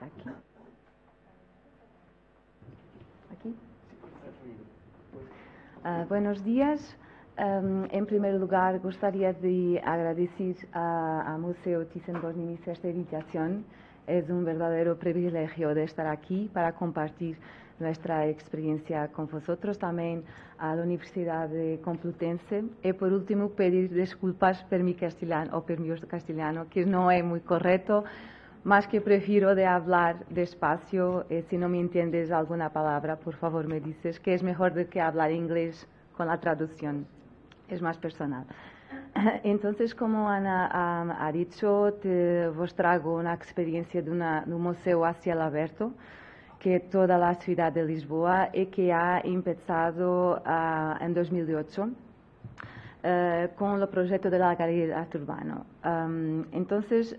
Aquí. Aquí. Buenos días. En primer lugar, gustaría de agradecer al Museo Thyssen-Bornemisza esta invitación. Es un verdadero privilegio de estar aquí para compartir nuestra experiencia con vosotros, también a la Universidad de Complutense. Y por último, pedir disculpas por mi castellano, que no es muy correcto, más que prefiero de hablar despacio. Si no me entiendes alguna palabra, por favor me dices que es mejor de que hablar inglés con la traducción. Es más personal. Entonces, como Ana ha dicho, vos traigo una experiencia de un museo a cielo abierto que toda la ciudad de Lisboa y que ha empezado en 2008 con el proyecto de la Galería de Arte Urbano. Entonces,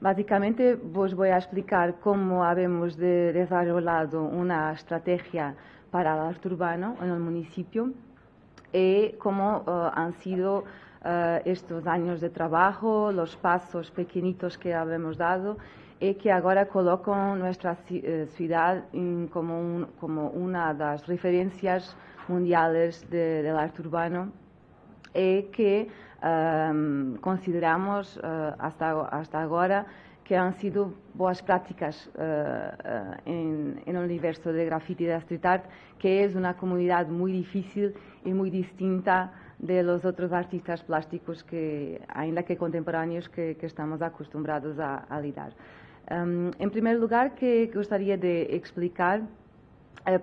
básicamente vos voy a explicar cómo habemos desarrollado una estrategia para el arte urbano en el municipio y cómo han sido estos años de trabajo, los pasos pequeñitos que habemos dado y que ahora colocan nuestra ciudad como una de las referencias mundiales del arte urbano y que consideramos hasta ahora que han sido boas prácticas en el universo de graffiti y de street art, que es una comunidad muy difícil y muy distinta de los otros artistas plásticos ainda que contemporáneos, que estamos acostumbrados a lidar. En primer lugar, que gustaría de explicar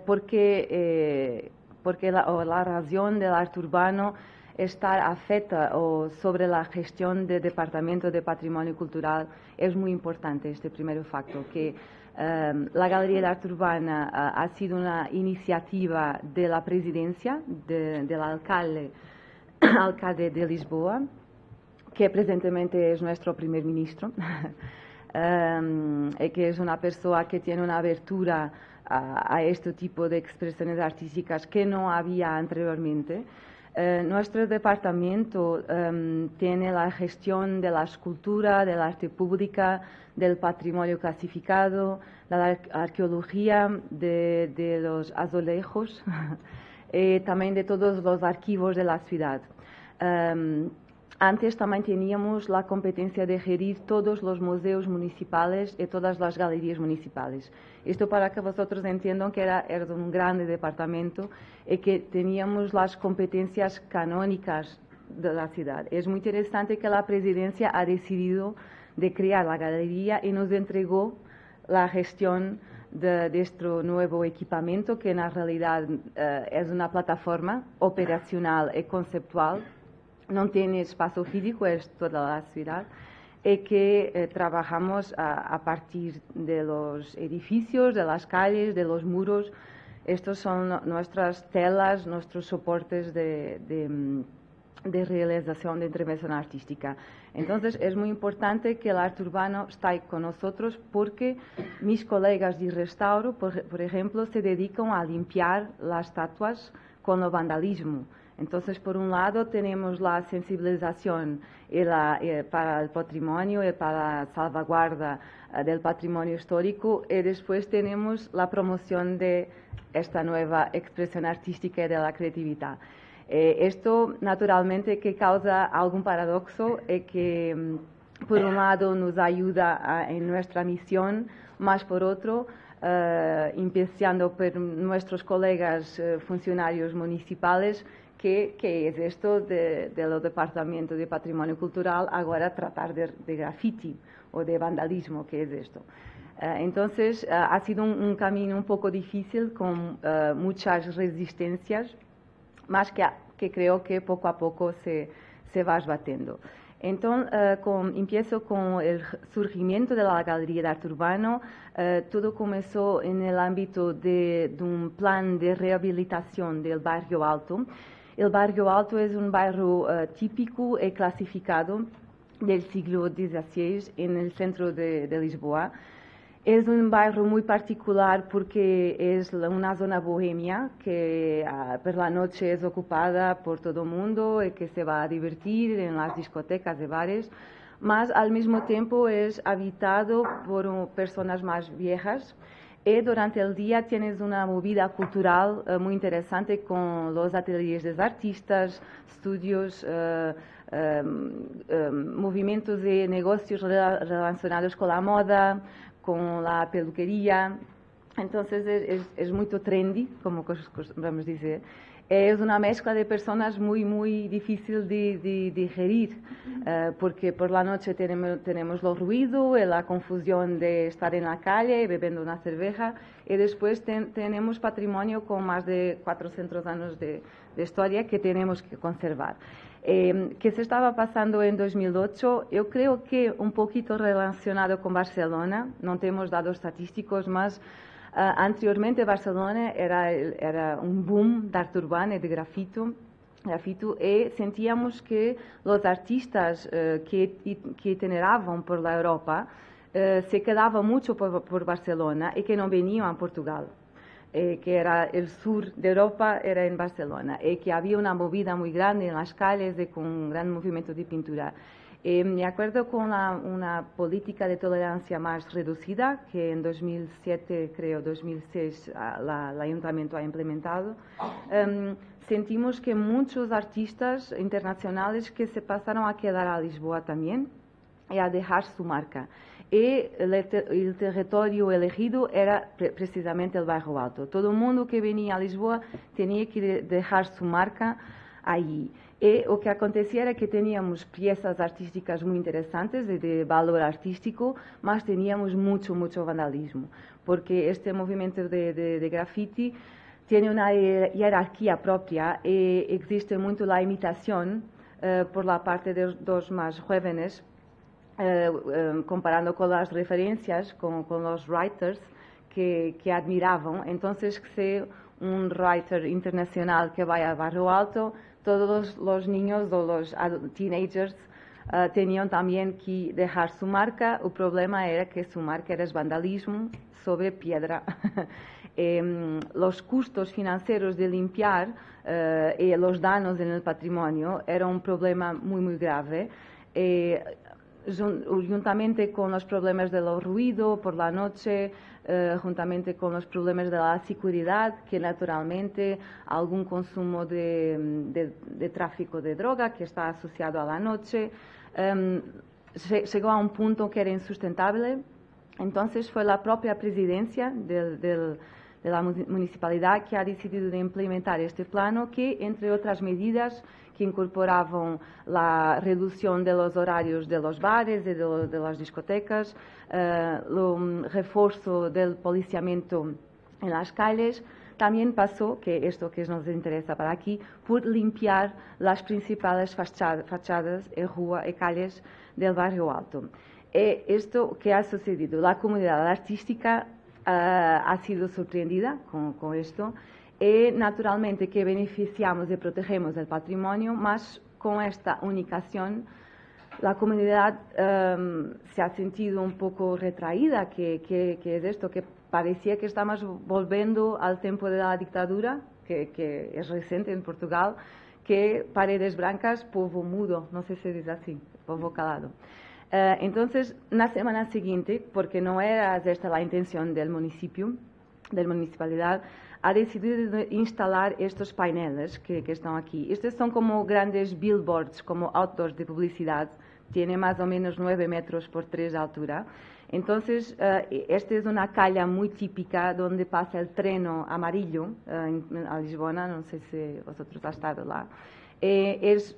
por qué la razón del arte urbano estar afecta o sobre la gestión del Departamento de Patrimonio Cultural. Es muy importante este primer factor, que la Galería de Arte Urbana ha sido una iniciativa de la presidencia del alcalde de Lisboa, que presentemente es nuestro primer ministro, y que es una persona que tiene una abertura a este tipo de expresiones artísticas que no había anteriormente. Nuestro departamento tiene la gestión de la escultura, del arte pública, del patrimonio clasificado, de la arqueología, de los azulejos, también de todos los archivos de la ciudad. Antes también teníamos la competencia de gerir todos los museos municipales y todas las galerías municipales. Esto para que vosotros entiendan que era un grande departamento y que teníamos las competencias canónicas de la ciudad. Es muy interesante que la presidencia ha decidido de crear la galería y nos entregó la gestión de este nuevo equipamiento, que en realidad es una plataforma operacional y conceptual. No tiene espacio físico, es toda la ciudad, y que trabajamos a partir de los edificios, de las calles, de los muros. Estos son nuestras telas, nuestros soportes de realización de intervención artística. Entonces, es muy importante que el arte urbano esté con nosotros, porque mis colegas de restauro, por ejemplo, se dedican a limpiar las estatuas con el vandalismo. Entonces, por un lado, tenemos la sensibilización para el patrimonio y para la salvaguarda del patrimonio histórico, y después tenemos la promoción de esta nueva expresión artística y de la creatividad. Esto, naturalmente, que causa algún paradoxo y que, por un lado, nos ayuda en nuestra misión, más por otro, empezando por nuestros colegas funcionarios municipales, que es esto del Departamento de Patrimonio Cultural, ahora tratar de graffiti o de vandalismo, que es esto. Entonces, ha sido un camino un poco difícil, con muchas resistencias, más que creo que poco a poco se va esbatiendo. Entonces, empiezo con el surgimiento de la Galería de Arte Urbano. Todo comenzó en el ámbito de un plan de rehabilitación del Barrio Alto. El Barrio Alto es un barrio típico y clasificado del siglo XVI en el centro de Lisboa. Es un barrio muy particular porque es una zona bohemia que por la noche es ocupada por todo el mundo y que se va a divertir en las discotecas y bares. mas al mismo tiempo es habitado por personas más viejas. Y durante el día tienes una movida cultural muy interesante con los ateliers de artistas, estudios, movimientos de negocios relacionados con la moda, con la peluquería. Entonces es muy trendy, como costumbramos decir. Es una mezcla de personas muy difícil de digerir, porque por la noche tenemos el ruido, la confusión de estar en la calle bebiendo una cerveza, y después tenemos patrimonio con más de 400 años de historia que tenemos que conservar. ¿Qué se estaba pasando en 2008? Yo creo que un poquito relacionado con Barcelona, no tenemos datos estadísticos más. Anteriormente Barcelona era un boom de arte urbano y de grafito, y sentíamos que los artistas que itineraban por la Europa se quedaban mucho por Barcelona y que no venían a Portugal. Que era el sur de Europa, era en Barcelona, y que había una movida muy grande en las calles con un gran movimiento de pintura. Me acuerdo con una política de tolerancia más reducida que en 2007, creo, 2006, el ayuntamiento ha implementado. Sentimos que muchos artistas internacionales que se pasaron a quedar a Lisboa también y a dejar su marca. Y el territorio elegido era precisamente el Bairro Alto. Todo el mundo que venía a Lisboa tenía que dejar su marca allí. Y lo que acontecía era que teníamos piezas artísticas muy interesantes, de valor artístico, mas teníamos mucho vandalismo, porque este movimiento de graffiti tiene una jerarquía propia y existe mucho la imitación por la parte de los más jóvenes, comparando con las referencias, con los writers que admiraban. Entonces, si un writer internacional que vaya a Barrio Alto, todos los niños o los teenagers tenían también que dejar su marca. El problema era que su marca era vandalismo sobre piedra. Los costos financieros de limpiar y los daños en el patrimonio era un problema muy grave. Juntamente con los problemas del ruido por la noche, juntamente con los problemas de la seguridad, que naturalmente algún consumo de tráfico de droga que está asociado a la noche, llegó a un punto que era insustentable. Entonces fue la propia presidencia de la municipalidad que ha decidido de implementar este plano que, entre otras medidas, que incorporaban la reducción de los horarios de los bares y de las discotecas, el refuerzo del policiamiento en las calles. También pasó, que esto que nos interesa para aquí, por limpiar las principales fachadas y calles del Barrio Alto. Esto que ha sucedido, la comunidad artística ha sido sorprendida con esto. Y naturalmente que beneficiamos y protegemos el patrimonio, mas con esta unificación la comunidad se ha sentido un poco retraída, que es esto, que parecía que estamos volviendo al tiempo de la dictadura, que es reciente en Portugal, que paredes blancas, povo mudo, no sé si es así, povo calado. Entonces, la semana siguiente, porque no era esta la intención del municipio, de la municipalidad, ha decidido instalar estos paneles que están aquí. Estos son como grandes billboards, como outdoors de publicidad, tiene más o menos 9 metros por 3 de altura. Entonces, esta es una calle muy típica donde pasa el tren amarillo a Lisboa, no sé si vosotros han estado lá. Es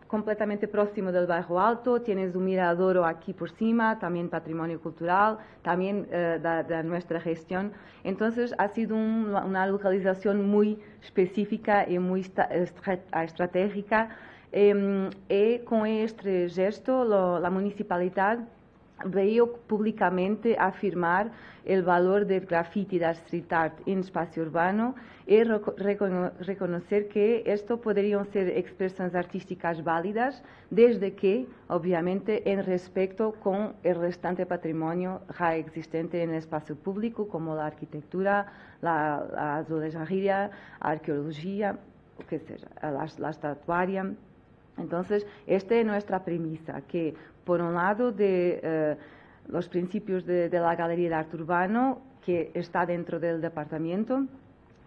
completamente próximo del Bairro Alto, tienes un mirador aquí por cima, también patrimonio cultural, también de nuestra gestión. Entonces ha sido una localización muy específica y muy estratégica. Y con este gesto la municipalidad veio públicamente afirmar el valor del graffiti y del street art en espacio urbano y reconocer que esto podrían ser expresiones artísticas válidas desde que, obviamente, en respeto con el restante patrimonio ya existente en el espacio público, como la arquitectura, la azulejería, la arqueología, o qué sea, la estatuaria. Entonces, esta es nuestra premisa, que por un lado los principios de la Galería de Arte Urbano, que está dentro del Departamento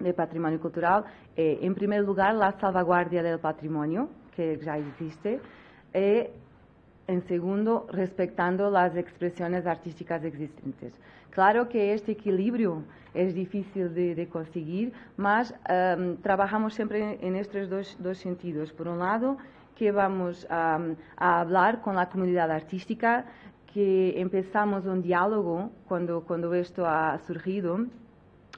de Patrimonio Cultural, en primer lugar, la salvaguardia del patrimonio, que ya existe, y en segundo, respetando las expresiones artísticas existentes. Claro que este equilibrio es difícil de conseguir, mas trabajamos siempre en estos dos sentidos. Por un lado, que vamos a hablar con la comunidad artística, que empezamos un diálogo cuando esto ha surgido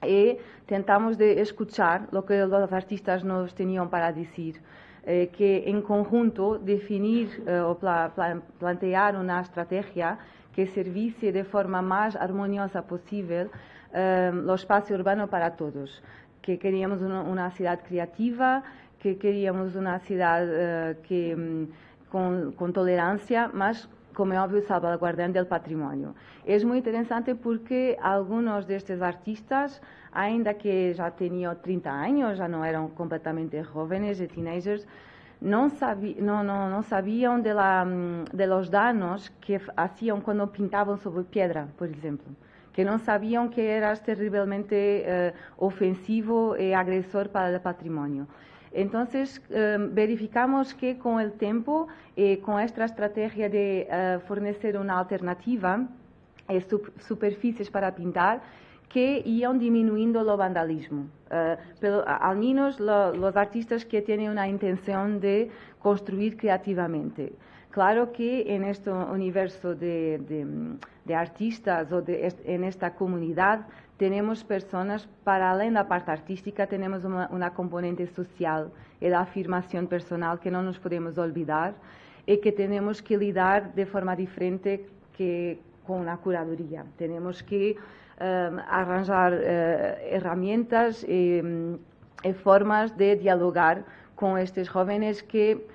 y tentamos de escuchar lo que los artistas nos tenían para decir. Que en conjunto definir o plantear una estrategia que servise de forma más armoniosa posible los espacios urbanos para todos. Que queríamos una ciudad creativa, que queríamos una ciudad con tolerancia, más como é óbvio, salvaguardando el patrimonio. Es muy interesante porque algunos de estos artistas, ainda que ya tenían 30 años, ya no eran completamente jóvenes, teenagers, no sabían de los daños que hacían cuando pintaban sobre piedra, por ejemplo. Que no sabían que eras terriblemente ofensivo y agresor para el patrimonio. Entonces, verificamos que con el tiempo, con esta estrategia de fornecer una alternativa, superficies para pintar, que iban disminuyendo el vandalismo. Pero al menos los artistas que tienen una intención de construir creativamente. Claro que en este universo de artistas o en esta comunidad tenemos personas, para além da parte artística, tenemos una componente social y la afirmación personal que no nos podemos olvidar y que tenemos que lidar de forma diferente que con una curaduría. Tenemos que arranjar herramientas y formas de dialogar con estos jóvenes que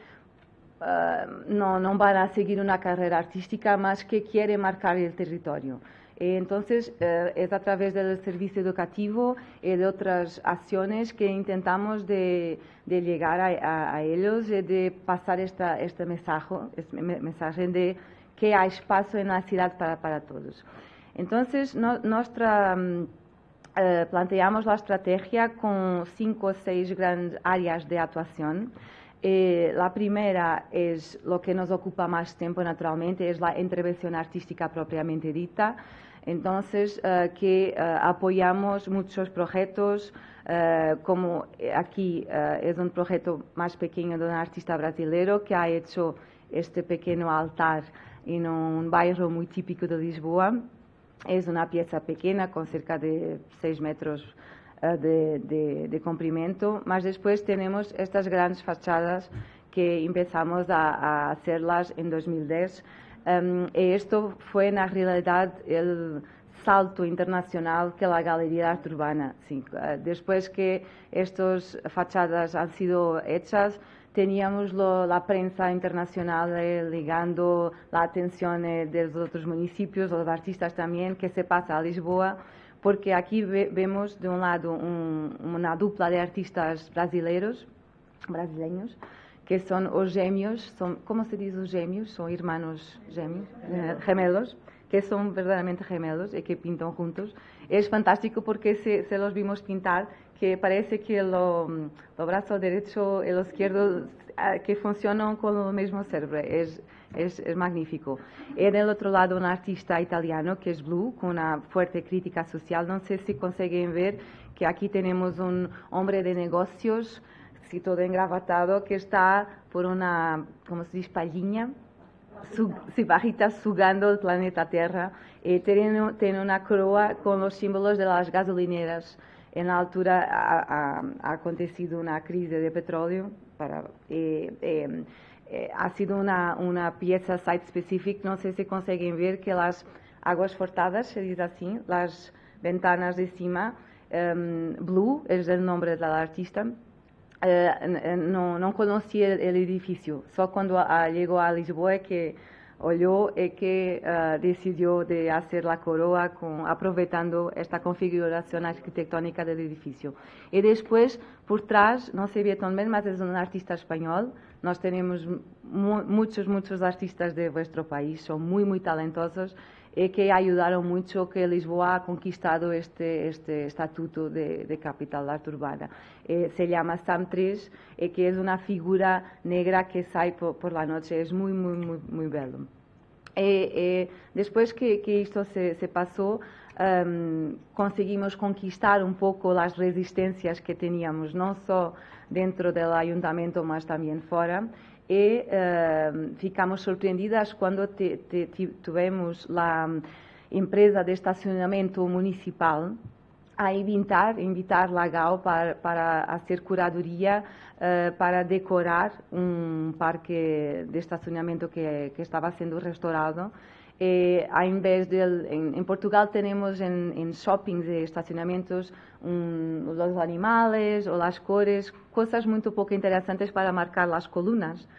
no van a seguir una carrera artística, más que quieren marcar el territorio. Entonces, es a través del servicio educativo y de otras acciones que intentamos de llegar a ellos y de pasar este mensaje de que hay espacio en la ciudad para todos. Entonces, planteamos la estrategia con 5 o 6 grandes áreas de actuación. La primera es lo que nos ocupa más tiempo, naturalmente, es la intervención artística propiamente dita. Entonces, que apoyamos muchos proyectos, como aquí es un proyecto más pequeño de un artista brasileño que ha hecho este pequeño altar en un barrio muy típico de Lisboa. Es una pieza pequeña con cerca de 6 metros de comprimento, mas después tenemos estas grandes fachadas que empezamos a hacerlas en 2010. Esto fue en realidad el salto internacional que la Galería de Arte Urbana. Sí, después que estas fachadas han sido hechas, teníamos la prensa internacional ligando la atención de los otros municipios, los artistas también, que se pasa a Lisboa, porque aquí vemos de un lado una dupla de artistas brasileños, que son os gêmeos, ¿cómo se dice os gêmeos? Son hermanos gemelos, que son verdaderamente gemelos y que pintan juntos. Es fantástico porque se los vimos pintar, que parece que el brazo derecho y el izquierdo que funcionan con el mismo cerebro. Es magnífico. Y del otro lado un artista italiano que es Blue, con una fuerte crítica social. No sé si consiguen ver que aquí tenemos un hombre de negocios, todo engravatado, que está por una, como se dice, palhinha, bajita, sugando el planeta Tierra, y tiene una coroa con los símbolos de las gasolineras. En la altura ha acontecido una crisis de petróleo, ha sido una pieza site-specific. No sé si consiguen ver que las aguas fortadas, se dice así, las ventanas de cima, Blue es el nombre del artista. No conocía el edificio, solo cuando llegó a Lisboa que oyó y que decidió de hacer la coroa aprovechando esta configuración arquitectónica del edificio. Y después, por detrás, no se ve tan bien, mas es un artista español, Nós temos muitos artistas de vuestro país, son muy talentosos e que ayudaron mucho que Lisboa ha conquistado este estatuto de capital de arte urbana. Se llama Sam 3, que es una figura negra que sale por la noche, es muy bello. Después que esto se pasó, conseguimos conquistar un poco las resistencias que teníamos, no solo dentro del ayuntamiento, mas también fuera. Y ficamos sorprendidas cuando tuvimos la empresa de estacionamiento municipal a invitar la GAO para hacer curaduría, para decorar un parque de estacionamiento que estaba siendo restaurado. En Portugal tenemos en shoppings de estacionamientos los animales o las cores, cosas muy poco interesantes para marcar las columnas,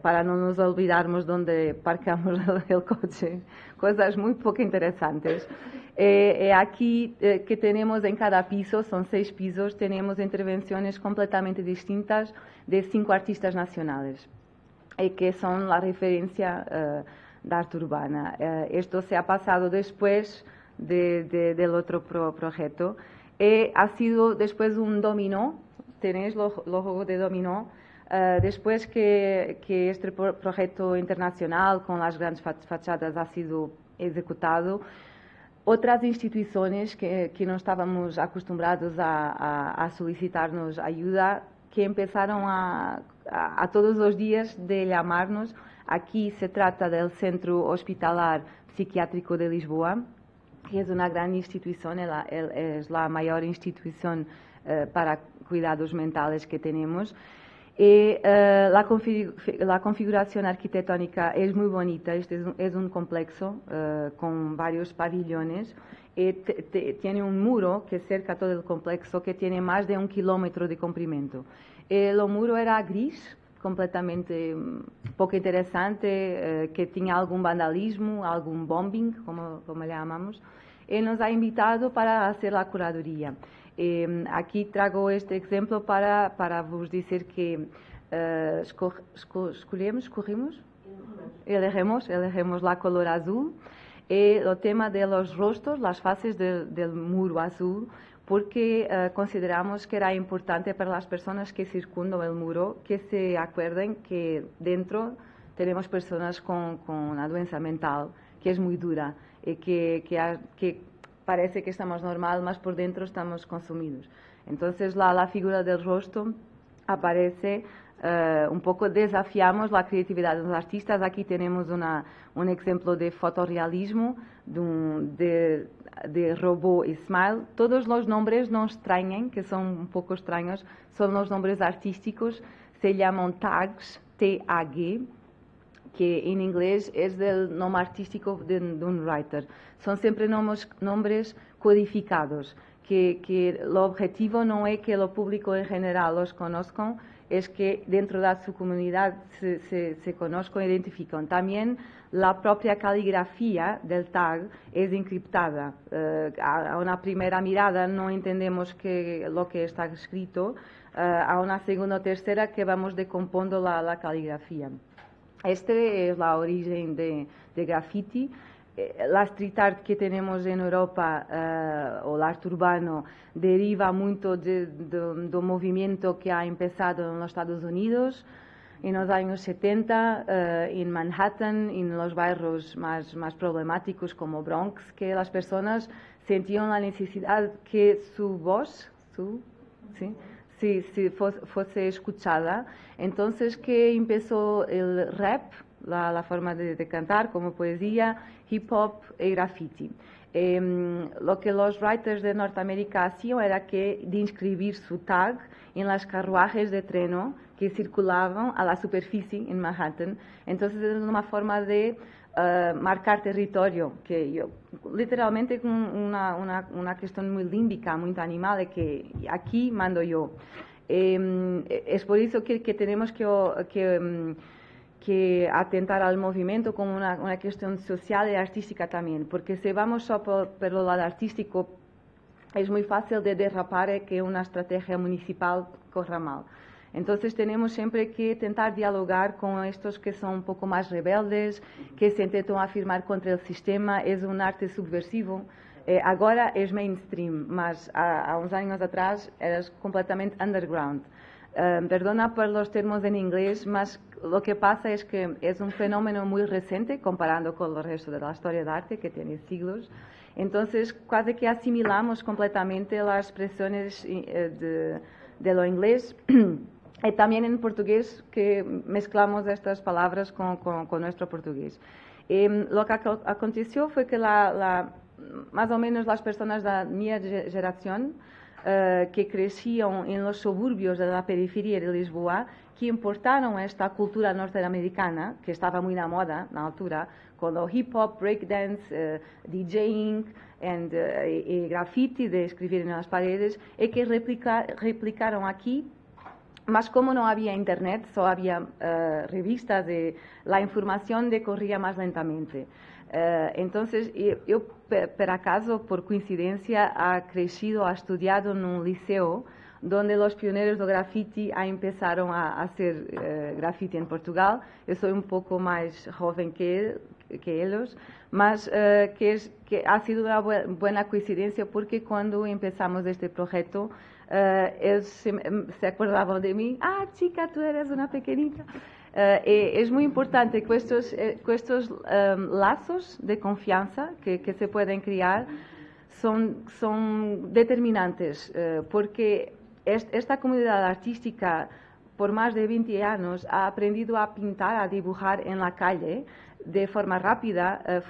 para no nos olvidarmos dónde parqueamos el coche, cosas muy poco interesantes. Aquí que tenemos en cada piso, son 6 pisos, tenemos intervenciones completamente distintas de 5 artistas nacionales, que son la referencia de arte urbana. Esto se ha pasado después del otro proyecto. Ha sido después un dominó, tenéis los juegos de dominó. Después que este proyecto internacional con las grandes fachadas ha sido ejecutado, otras instituciones que no estábamos acostumbrados a solicitarnos ayuda, que empezaron a todos los días de llamarnos. Aquí se trata del Centro Hospitalar Psiquiátrico de Lisboa, que es una gran institución, es la mayor institución para cuidados mentales que tenemos. La configuración arquitectónica es muy bonita. Este es un complexo con varios pabellones. Tiene un muro que cerca todo el complexo, que tiene más de 1 kilómetro de comprimento. El muro era gris, completamente poco interesante, que tenía algún vandalismo, algún bombing, como le llamamos. Él nos ha invitado para hacer la curaduría. Aquí traigo este ejemplo para vos decir que elegimos la color azul, y el tema de los rostros, las faces del muro azul, porque consideramos que era importante para las personas que circundan el muro que se acuerden que dentro tenemos personas con una doença mental que es muy dura y que parece que estamos normal, mas por dentro estamos consumidos. Entonces la figura del rostro aparece un poco, desafiamos la creatividad de los artistas. Aquí tenemos un ejemplo de fotorrealismo, de robot y smile. Todos los nombres no extrañen, que son un poco extraños, son los nombres artísticos, se llaman tags, T-A-G, que en inglés es del nombre artístico de un writer. Son siempre nombres codificados, que el objetivo no es que el público en general los conozcan, es que dentro de su comunidad se conozcan e identifican. También la propia caligrafía del tag es encriptada. A una primera mirada no entendemos lo que está escrito, a una segunda o tercera que vamos decomponiendo la caligrafía. Esta es la origen de graffiti. La street art que tenemos en Europa, o el arte urbano, deriva mucho del movimiento que ha empezado en los Estados Unidos en los años 70, en Manhattan, en los barrios más problemáticos como Bronx, que las personas sentían la necesidad que su voz, si fuese escuchada. Entonces que empezó el rap, la forma de cantar como poesía, hip hop y graffiti. Lo que los writers de Norteamérica hacían era de inscribir su tag en las carruajes de tren que circulaban a la superficie en Manhattan. Entonces es una forma de marcar territorio, que literalmente una cuestión muy límbica, muy animal, de que aquí mando yo. Es por eso que tenemos que atentar al movimiento como una cuestión social y artística también, porque si vamos solo por el lado artístico, es muy fácil de derrapar que una estrategia municipal corra mal. Entonces tenemos siempre que tentar dialogar con estos que son un poco más rebeldes, que se intentan afirmar contra el sistema. Es un arte subversivo. Agora es mainstream, mas há uns anos atrás era completamente underground. Perdona por los termos en inglés, mas lo que pasa es que es un fenómeno muy reciente comparando con el resto de la historia de arte, que tiene siglos. Entonces, casi que asimilamos completamente las expresiones de lo inglés y también en portugués, que mezclamos estas palabras con nuestro portugués. Lo que aconteció fue que más o menos las personas de mi generación que crecían en los suburbios de la periferia de Lisboa, que importaron esta cultura norteamericana, que estaba muy na moda na altura, con el hip hop, breakdance, DJing y graffiti de escribir en las paredes, y que replicaron aquí. Mas como no había internet, solo había revistas, la información corría más lentamente. Entonces, yo, por acaso, por coincidencia, ha estudiado en un liceo donde los pioneros del graffiti empezaron a hacer graffiti en Portugal. Yo soy un poco más joven que ellos, mas que ha sido una buena coincidencia, porque cuando empezamos este proyecto, ellos se acordaban de mí. Ah, chica, tú eres una pequeñita. Es muy importante que estos lazos de confianza que se pueden crear son determinantes, porque esta comunidad artística por más de 20 años ha aprendido a pintar, a dibujar en la calle de forma rápida,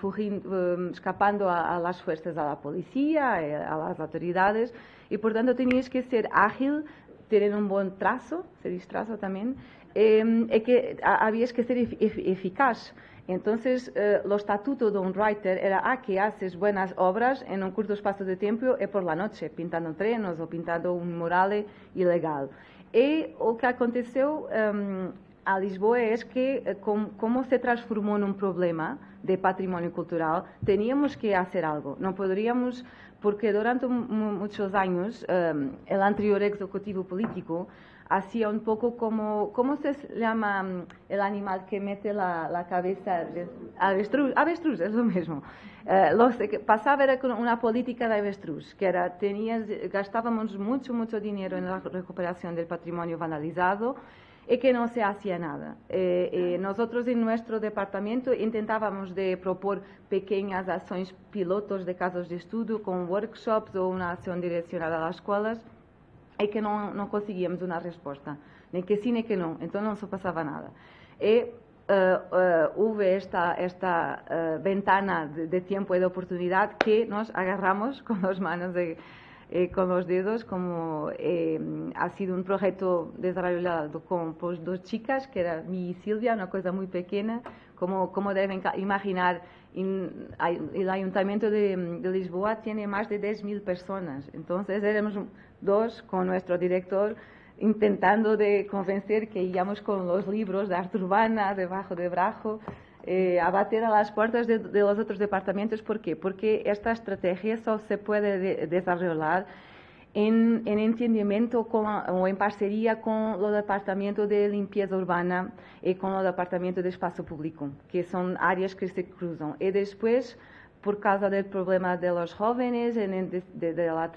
escapando a las fuerzas de la policía, a las autoridades, y por tanto tenías que ser ágil, tener un buen trazo, se dice trazo también, y que habías que ser eficaz. Entonces, el estatuto de un writer era que haces buenas obras en un corto espacio de tiempo y por la noche, pintando trenos o pintando un mural ilegal. Y lo que aconteceu a Lisboa es que, como se transformó en un problema de patrimonio cultural, teníamos que hacer algo. No podríamos, porque durante muchos años el anterior ejecutivo político hacía un poco como, ¿cómo se llama el animal que mete la cabeza? Avestruz, avestruz, es lo mismo. Pasaba era con una política de avestruz, que era, gastábamos mucho dinero en la recuperación del patrimonio vandalizado y que no se hacía nada. Nosotros en nuestro departamento intentábamos de propor pequeñas acciones pilotos de casos de estudio con workshops o una acción direccionada a las escuelas, y que no conseguíamos una respuesta, ni que sí ni que no, entonces no se pasaba nada. Y hubo esta ventana de tiempo y de oportunidad que nos agarramos con las manos con los dedos, como ha sido un proyecto desarrollado con dos chicas, que era mi y Silvia, una cosa muy pequeña, como deben imaginar. El Ayuntamiento de Lisboa tiene más de 10.000 personas, entonces éramos dos con nuestro director intentando de convencer que íbamos con los libros de arte urbana debajo del brazo a bater a las puertas de los otros departamentos. ¿Por qué? Porque esta estrategia solo se puede desarrollar en entendimiento o en parcería con el departamento de limpieza urbana y con el departamento de espacio público, que son áreas que se cruzan. Y después, por causa del problema de los jóvenes, de la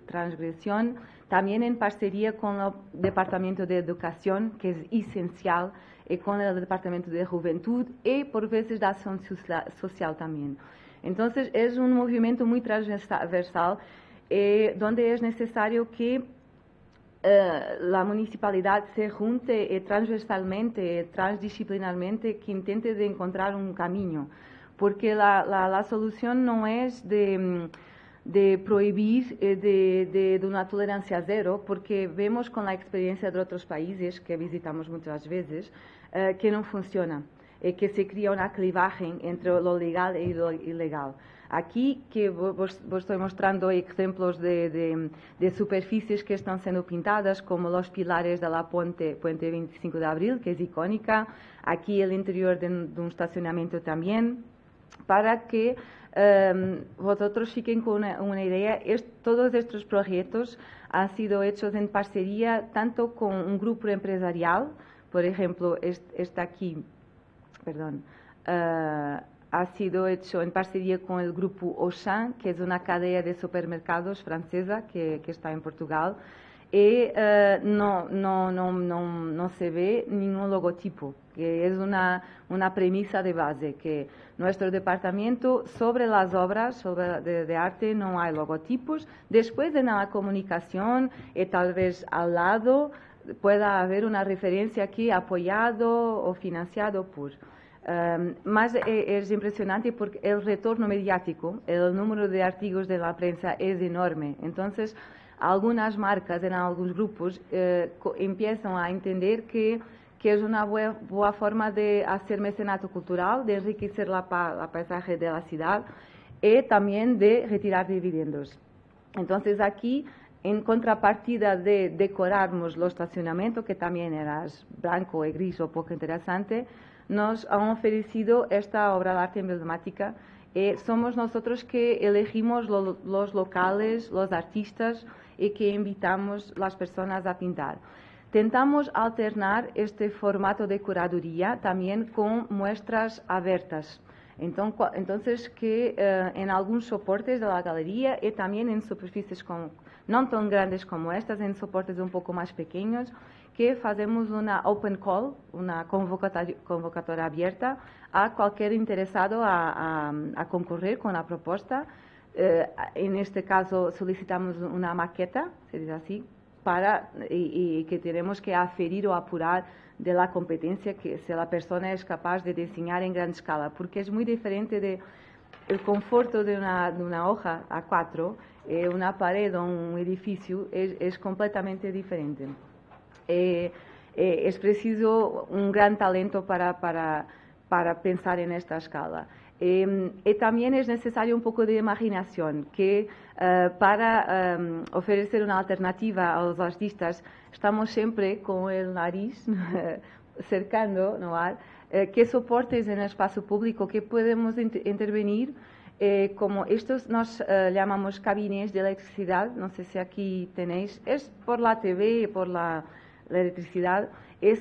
transgresión, también en parcería con el departamento de educación, que es esencial, y con el departamento de juventud y por veces de acción social también. Entonces, es un movimiento muy transversal, donde es necesario que la municipalidad se junte transversalmente, transdisciplinarmente, que intente de encontrar un camino, porque la solución no es de prohibir, de una tolerancia cero, porque vemos con la experiencia de otros países que visitamos muchas veces que no funciona, que se crea una clivaje entre lo legal y lo ilegal. Aquí que vos estoy mostrando ejemplos de superficies que están siendo pintadas, como los pilares de la Puente 25 de Abril, que es icónica. Aquí el interior de un estacionamiento también. para que vosotros fiquen con una idea. Todos estos proyectos han sido hechos en parcería tanto con un grupo empresarial, por ejemplo, este aquí, perdón, ha sido hecho en parcería con el grupo Auchan, que es una cadena de supermercados francesa que está en Portugal, y no se ve ningún logotipo, que es una premisa de base, que nuestro departamento sobre las obras de arte no hay logotipos. Después de la comunicación y tal vez al lado pueda haber una referencia aquí apoyado o financiado por... Mas es impresionante porque el retorno mediático, el número de artículos de la prensa es enorme. Entonces, algunas marcas en algunos grupos empiezan a entender que es una buena forma de hacer mecenato cultural, de enriquecer la paisaje de la ciudad y también de retirar dividendos. Entonces, aquí, en contrapartida de decorarmos los estacionamientos, que también era blanco y gris o poco interesante, nos han ofrecido esta obra de arte emblemática. Somos nosotros que elegimos los locales, los artistas y que invitamos las personas a pintar. Tentamos alternar este formato de curaduría también con muestras abiertas. Entonces que en algunos soportes de la galería y también en superficies no tan grandes como estas, en soportes un poco más pequeños, que hacemos una open call, una convocatoria abierta a cualquier interesado a concurrir con la propuesta. En este caso solicitamos una maqueta, se dice así, y que tenemos que aferir o apurar de la competencia, que si la persona es capaz de diseñar en gran escala, porque es muy diferente de el conforto de una hoja A4, una pared o un edificio es completamente diferente. Es preciso un gran talento para pensar en esta escala. Y también es necesario un poco de imaginación, que para ofrecer una alternativa a los artistas estamos siempre con el nariz cercando, ¿no? ¿Qué soportes en el espacio público que podemos intervenir? Como estos nos llamamos cabines de electricidad, no sé si aquí tenéis, es por la TV y por la electricidad.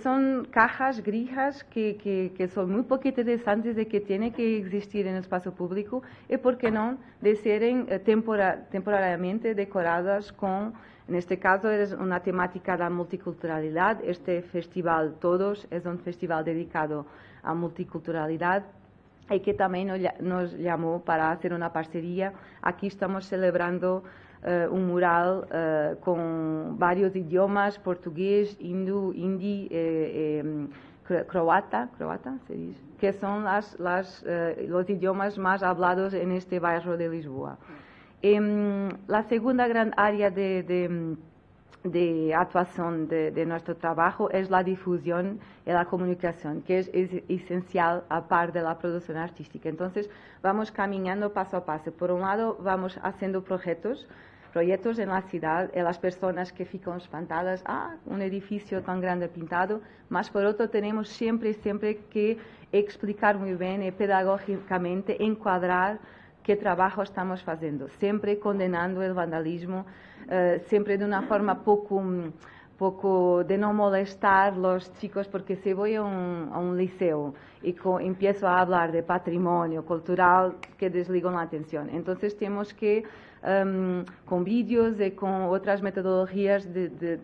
Son cajas grijas que son muy poco interesantes de que tienen que existir en el espacio público y, por qué no, de ser temporariamente decoradas con, en este caso es una temática de la multiculturalidad. Este festival Todos es un festival dedicado a multiculturalidad y que también nos llamó para hacer una parcería. Aquí estamos celebrando un mural con varios idiomas, portugués, hindú, hindi, croata se dice, que son los idiomas más hablados en este barrio de Lisboa. La segunda gran área de actuación de nuestro trabajo es la difusión y la comunicación, que es esencial a par de la producción artística. Entonces, vamos caminando paso a paso. Por un lado, vamos haciendo proyectos en la ciudad y las personas que fican espantadas, un edificio tan grande pintado, mas por otro tenemos siempre que explicar muy bien y pedagógicamente encuadrar qué trabajo estamos haciendo, siempre condenando el vandalismo, siempre de una forma poco de no molestar los chicos, porque si voy a un liceo y empiezo a hablar de patrimonio cultural, que desligo la atención. Entonces tenemos que, con vídeos y con otras metodologías de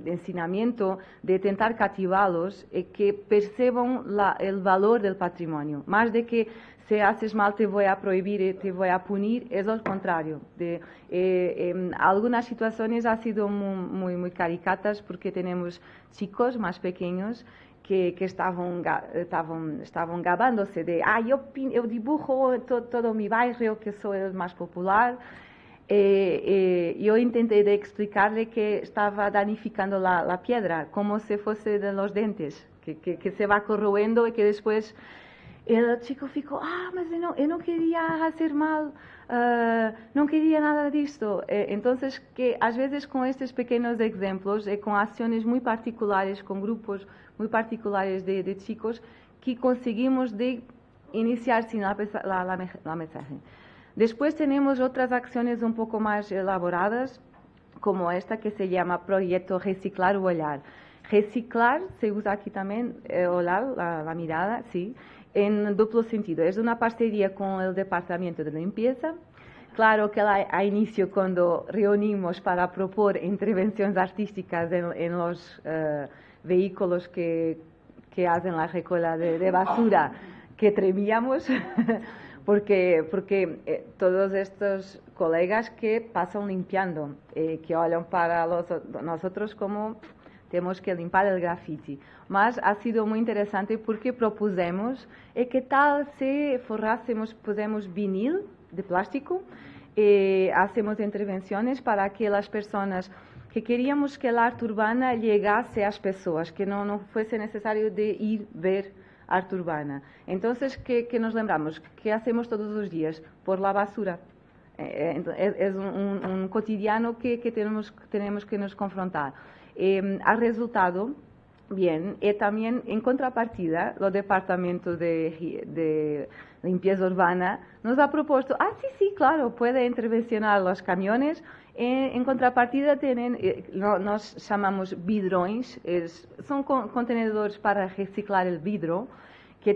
enseñamiento, de intentar cativarlos y que perciban el valor del patrimonio, más de que si haces mal te voy a prohibir y te voy a punir, es lo contrario. Algunas situaciones han sido muy caricatas porque tenemos chicos más pequeños que estaban gabándose de, yo dibujo todo mi barrio, que soy el más popular. Yo intenté de explicarle que estaba danificando la piedra, como si fuese de los dientes, que se va corroendo y que después... El chico ficó, pero yo no quería hacer mal, no quería nada de esto. Entonces, que a veces con estos pequeños ejemplos y con acciones muy particulares, con grupos muy particulares de chicos, que conseguimos de iniciar sin la mensaje. Después tenemos otras acciones un poco más elaboradas, como esta que se llama Proyecto Reciclar o Olhar. Reciclar se usa aquí también, olhar, la mirada, sí, en duplo sentido. Es una parcería con el Departamento de Limpieza. Claro que a inicio, cuando reunimos para proponer intervenciones artísticas en los vehículos que hacen la recola de basura, que tremíamos, porque todos estos colegas que pasan limpiando, que olhan para nosotros como temos que limpar el graffiti. Mas ha sido muy interesante porque propusemos que tal se forrásemos, pusemos vinil de plástico, hacemos intervenciones para que las personas que queríamos que el arte urbana llegase a las personas, que no fuese necesario de ir ver arte urbana. Entonces, ¿qué nos lembramos? ¿Qué hacemos todos los días? Por la basura. Es un cotidiano que tenemos que nos confrontar. Ha resultado bien, y también en contrapartida, el Departamento de Limpieza Urbana nos ha propuesto, sí, claro, puede intervencionar los camiones. En contrapartida tienen, nos llamamos vidrões, son contenedores para reciclar el vidrio, que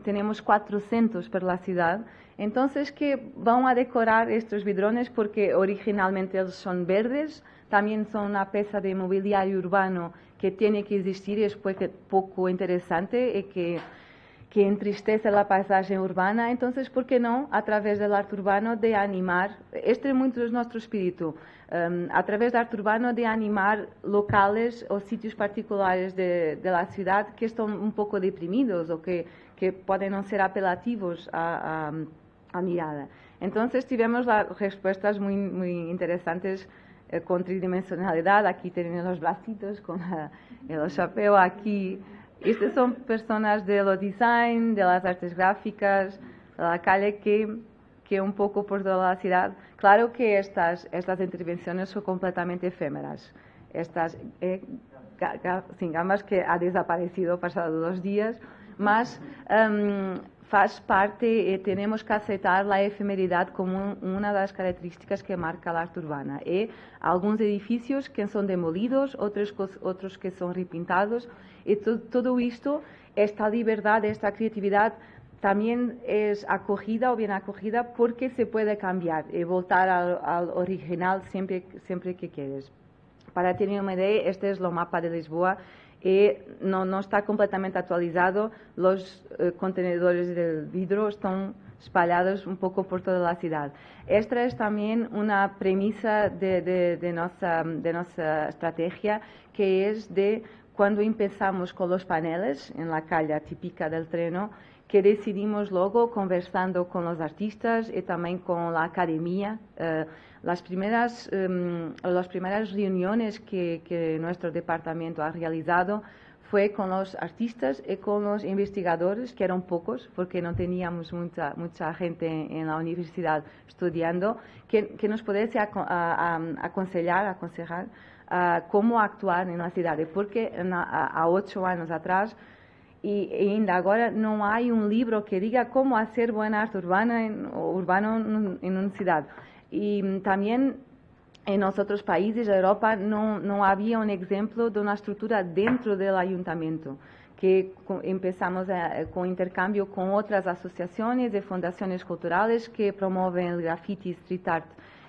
tenemos 400 por la ciudad. Entonces, que van a decorar estos vidrones porque originalmente ellos son verdes, también son una pieza de mobiliario urbano que tiene que existir, es poco interesante y que entristece la paisaje urbana. Entonces, ¿por qué no, a través del arte urbano, de animar, este es mucho nuestro espíritu, a través del arte urbano, de animar locales o sitios particulares de la ciudad que están un poco deprimidos o que pueden no ser apelativos a mirada? Entonces, tivemos respuestas muy interesantes, con tridimensionalidad. Aquí tienen los bracitos con el chapéu aquí. Estas son personas de lo design, de las artes gráficas, de la calle que un poco por toda la ciudad. Claro que estas intervenciones son completamente efímeras. Estas sin gambas que ha desaparecido pasado 2 días, mas faz parte, tenemos que aceptar la efemeridad como una de las características que marca la arte urbana. Y algunos edificios que son demolidos, otros que son repintados, y todo esto, esta libertad, esta creatividad, también es acogida o bien acogida porque se puede cambiar y voltar al original siempre que quieres. Para tener una idea, este es el mapa de Lisboa y no está completamente actualizado. Los contenedores del vidrio están espalhados un poco por toda la ciudad. Esta es también una premisa de nuestra estrategia, que es de cuando empezamos con los paneles en la calle típica del Treno, que decidimos luego, conversando con los artistas y también con la academia, las primeras reuniones que nuestro departamento ha realizado fue con los artistas y con los investigadores, que eran pocos, porque no teníamos mucha gente en la universidad estudiando, que nos pudiese aconsejar cómo actuar en la ciudad. Porque a 8 años atrás, y ainda ahora, no hay un libro que diga cómo hacer buena arte urbano en una ciudad. Y también en los otros países de Europa no había un ejemplo de una estructura dentro del ayuntamiento, que empezamos con intercambio con otras asociaciones y fundaciones culturales que promueven el graffiti street art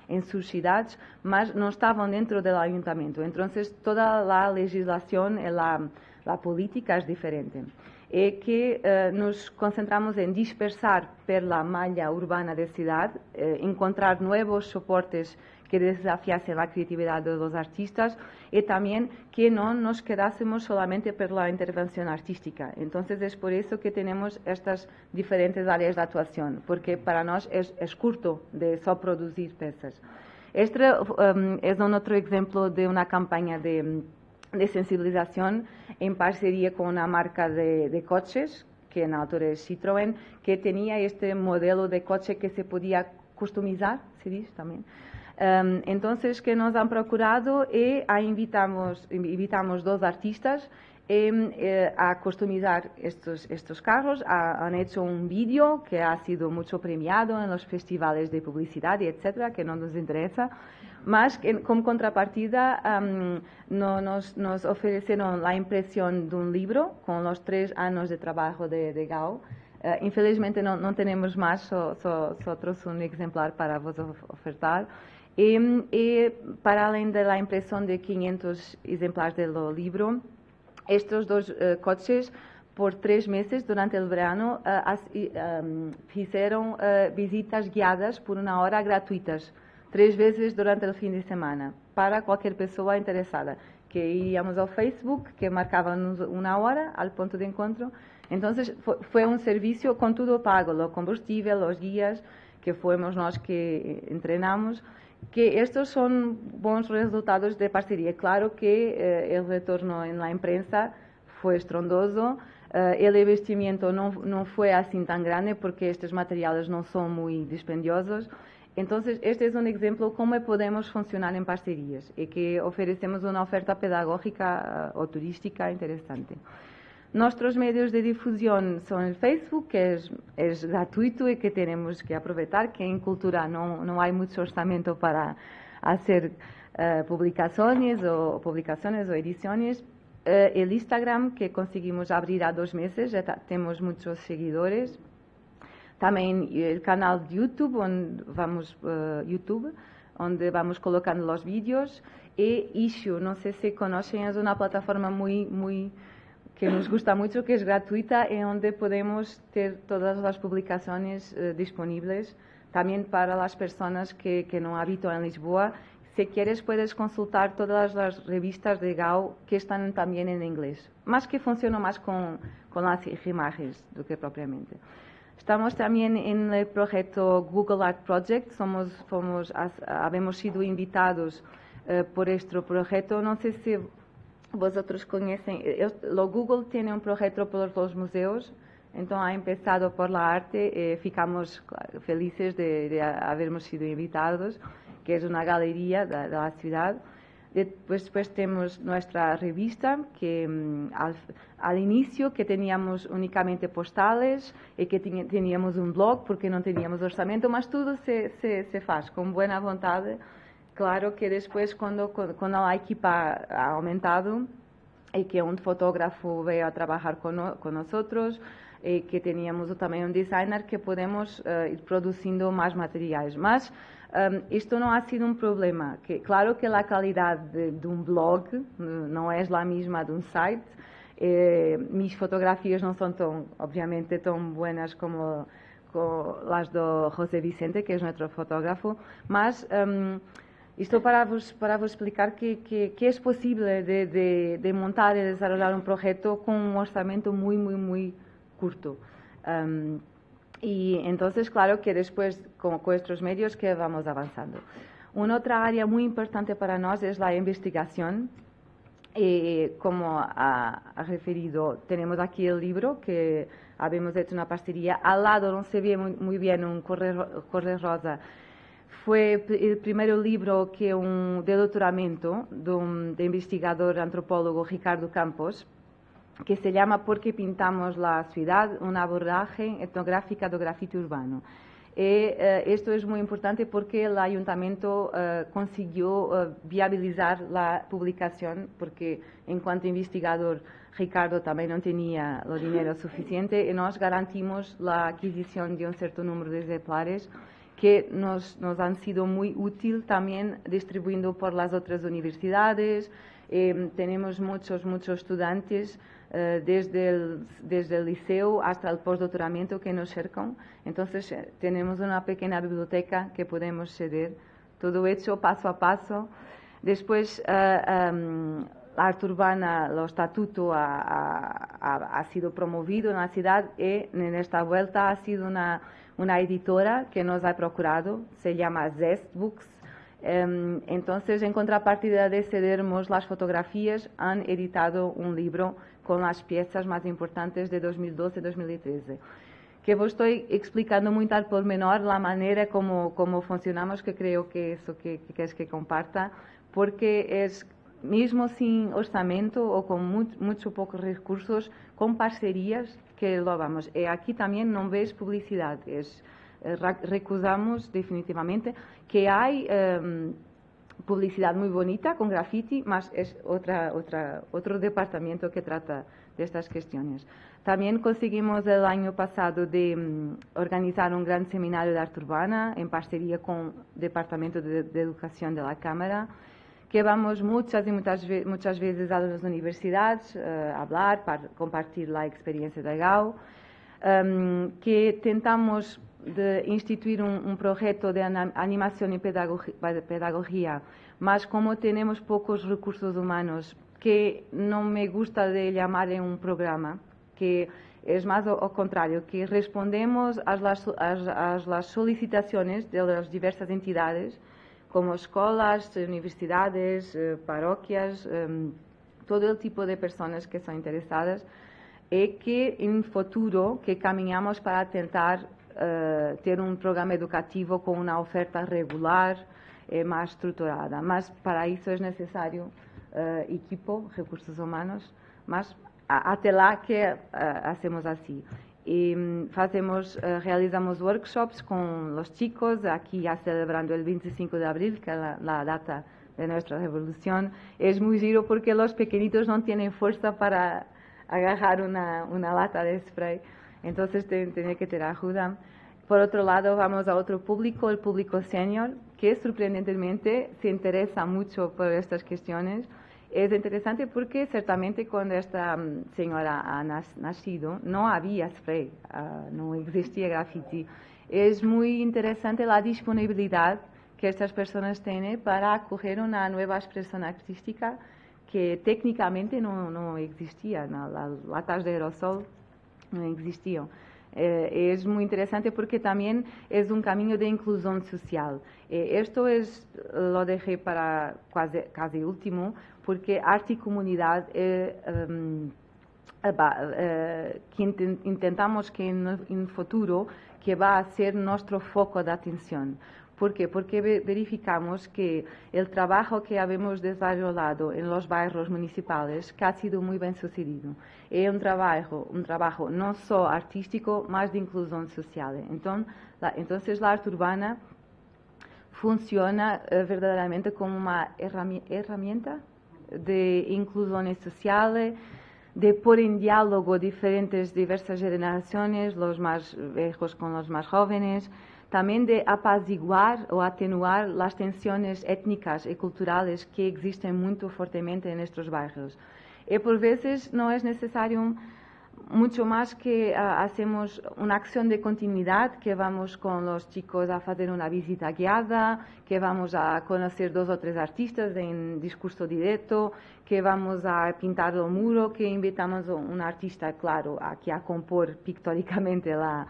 en sus ciudades, mas no estaban dentro del ayuntamiento. Entonces, toda la legislación y la política es diferente. Y que nos concentramos en dispersar por la malla urbana de ciudad, encontrar nuevos soportes que desafiasen la creatividad de los artistas y también que no nos quedásemos solamente por la intervención artística. Entonces es por eso que tenemos estas diferentes áreas de actuación, porque para nosotros es corto de solo producir piezas. Este es un otro ejemplo de una campaña de sensibilización en parcería con una marca de coches, que en altura es Citroën, que tenía este modelo de coche que se podía customizar, se dice también. Entonces, que nos han procurado y invitamos 2 artistas a customizar estos carros. Han hecho un vídeo que ha sido mucho premiado en los festivales de publicidad y etcétera, que no nos interesa. Más que como contrapartida, nos ofrecieron la impresión de un libro con los 3 años de trabajo de Gao. Infelizmente no tenemos más, nosotros un ejemplar para vos ofertar. Y para além de la impresión de 500 ejemplares del libro, estos 2 coches por 3 meses durante el verano hicieron visitas guiadas por 1 hora gratuitas, 3 veces durante el fin de semana, para cualquier persona interesada, que íbamos al Facebook, que marcaban 1 hora al punto de encuentro. Entonces fue un servicio con todo pago, el combustible, los guías, que fuimos nosotros que entrenamos, que estos son buenos resultados de parcería. Claro que el retorno en la imprensa fue estrondoso, el investimento no fue así tan grande porque estos materiales no son muy dispendiosos. Entonces, este es un ejemplo de cómo podemos funcionar en parcerías y que ofrecemos una oferta pedagógica o turística interesante. Nuestros medios de difusión son el Facebook, que es gratuito y que tenemos que aprovechar, que en cultura no hay mucho orçamento para hacer publicaciones o ediciones. El Instagram, que conseguimos abrir a 2 meses, ya tenemos muchos seguidores. También el canal de YouTube, onde vamos colocando los vídeos. Y Issue, no sé si conocen, es una plataforma muy que nos gusta mucho, que es gratuita y donde podemos ter todas las publicaciones disponibles, también para las personas que no habitan en Lisboa. Si quieres, puedes consultar todas las revistas de Gao que están también en inglés, más que funciona más con las imágenes do que propiamente. Estamos también en el proyecto Google Art Project, habemos sido invitados por este proyecto. No sé si vosotros conocen, Google tiene un proyecto por los museos, entonces ha empezado por la arte, ficamos felices de habermos sido invitados, que es una galería de la ciudad. Después tenemos nuestra revista, que al inicio que teníamos únicamente postales y que teníamos un blog porque no teníamos orçamento, mas todo se faz con buena voluntad. Claro que después cuando la equipa ha aumentado y que un fotógrafo veio a trabajar con nosotros, y que teníamos también un designer, que podemos ir produciendo más materiales. Mas esto no ha sido un problema. Claro que la calidad de un blog no es la misma de un site. Mis fotografías no son obviamente tan buenas como las de José Vicente, que es nuestro fotógrafo, mas esto para vos explicar que es posible de montar y desarrollar un proyecto con un orçamento muy curto. Y entonces, claro que después, con estos medios, que vamos avanzando. Una otra área muy importante para nosotros es la investigación. Como ha referido, tenemos aquí el libro, que habíamos hecho una parcería. Al lado no se ve muy bien un correr rosa. Fue el primer libro de doutoramento de investigador antropólogo Ricardo Campos, que se llama ¿Por qué pintamos la ciudad? Una abordaje etnográfica do grafite urbano. Esto es muy importante porque el ayuntamiento consiguió viabilizar la publicación, porque en cuanto investigador Ricardo también no tenía el dinero suficiente, y nos garantimos la adquisición de un cierto número de ejemplares que nos han sido muy útil también distribuyendo por las otras universidades. Tenemos muchos estudiantes desde el liceo hasta el postdoctoramiento que nos cercan. Entonces tenemos una pequeña biblioteca que podemos ceder, todo hecho paso a paso. Después la arte urbana, el estatuto ha sido promovido en la ciudad, y en esta vuelta ha sido una editora que nos ha procurado, se llama Zest Books. Entonces, en contrapartida de cedermos las fotografías, han editado un libro con las piezas más importantes de 2012 y 2013. Que vos estoy explicando muy al pormenor la manera como funcionamos, que creo que eso que es que comparta, porque es mesmo sin orçamento ou com muito poucos recursos, com parcerias que lo vamos. E aqui também não vejo publicidade. Recusamos definitivamente que há publicidad muy bonita con graffiti, más es otro departamento que trata de estas cuestiones. También conseguimos el año pasado de organizar un gran seminario de arte urbana en parcería con el Departamento de Educación de la Cámara, que vamos muchas veces a las universidades a hablar, para compartir la experiencia de GAU, que tentamos de instituir un proyecto de animación y pedagogía, mas como tenemos pocos recursos humanos, que no me gusta de llamar en un programa, que es más ao contrário, que respondemos a las solicitaciones de las diversas entidades, como escolas, universidades, paróquias, todo el tipo de personas que son interesadas, y que en futuro que caminhamos para tentar ter um programa educativo com uma oferta regular e mais estruturada. Mas para isso é necessário equipo, recursos humanos, mas até lá que hacemos assim. Y realizamos workshops con los chicos, aquí ya celebrando el 25 de abril, que es la data de nuestra revolución. Es muy giro porque los pequeñitos no tienen fuerza para agarrar una lata de spray, entonces tiene que tener ayuda. Por otro lado, vamos a otro público, el público senior, que sorprendentemente se interesa mucho por estas cuestiones. Es interesante porque ciertamente cuando esta señora ha nacido no había spray, no existía graffiti. Es muy interesante la disponibilidad que estas personas tienen para acoger una nueva expresión artística que técnicamente no existía, las latas de aerosol no existían. Es muy interesante porque también es un camino de inclusión social. Esto lo dejé para casi último, porque arte y comunidad que intentamos que en el futuro que va a ser nuestro foco de atención. ¿Por qué? Porque verificamos que el trabajo que habemos desarrollado en los barrios municipales que ha sido muy bien sucedido. Es un trabajo no solo artístico, más de inclusión social. Entonces la arte urbana funciona verdaderamente como una herramienta de inclusión social, de pôr en diálogo diversas generaciones, los más viejos con los más jóvenes, también de apaziguar o atenuar las tensiones étnicas y culturales que existen muy fuertemente en estos barrios. Y por veces no es necesario mucho más que hacemos una acción de continuidad, que vamos con los chicos a hacer una visita guiada, que vamos a conocer 2 o 3 artistas en discurso directo, que vamos a pintar el muro, que invitamos a un artista, claro, aquí a compor pictóricamente la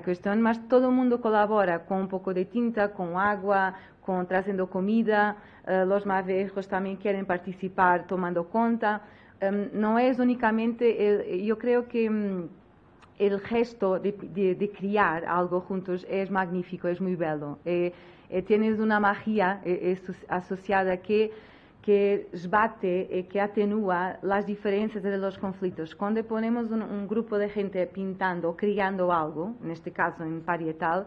cuestión, mas todo el mundo colabora con un poco de tinta, con agua, trayendo comida, los más viejos también quieren participar tomando cuenta. No es únicamente, yo creo que el gesto de criar algo juntos es magnífico, es muy bello. Tienes una magia asociada que esbate, que atenúa las diferencias de los conflictos. Cuando ponemos un grupo de gente pintando, criando algo, en este caso en parietal,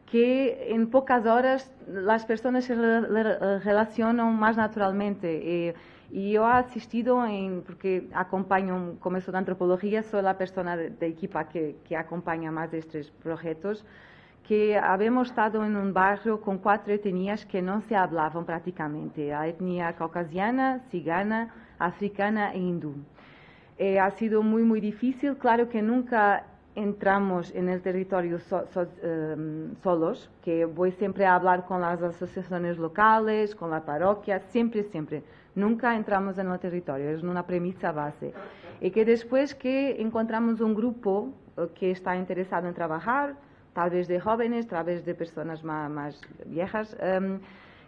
que en pocas horas las personas se relacionan más naturalmente. Y yo he asistido, porque acompaño, como estudio de antropología, soy la persona de equipa que acompaña más de estos proyectos, que habíamos estado en un barrio con 4 etnias que no se hablaban prácticamente, la etnia caucasiana, cigana, africana e hindú. Ha sido muy difícil, claro que nunca entramos en el territorio solos, que voy siempre a hablar con las asociaciones locales, con la parroquia, siempre. Nunca entramos en el territorio, es una premisa base. Y que después que encontramos un grupo que está interesado en trabajar, tal vez de jóvenes, tal vez de personas más viejas,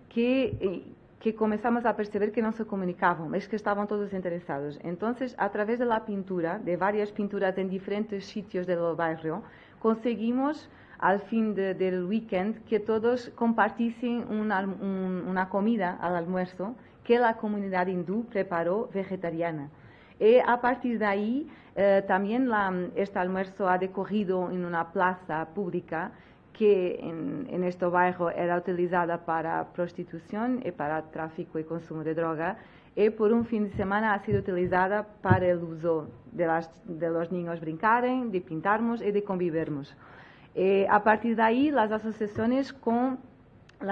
que comenzamos a perceber que no se comunicaban, es que estaban todos interesados. Entonces, a través de la pintura, de varias pinturas en diferentes sitios del barrio, conseguimos al fin del weekend que todos compartiesen una comida al almuerzo, que la comunidad hindú preparó vegetariana. Y a partir de ahí, también este almuerzo ha decorrido en una plaza pública que en este barrio era utilizada para prostitución y para tráfico y consumo de droga, y por un fin de semana ha sido utilizada para el uso de los niños brincarem, de pintarmos y de convivermos. A partir de ahí, las asociaciones con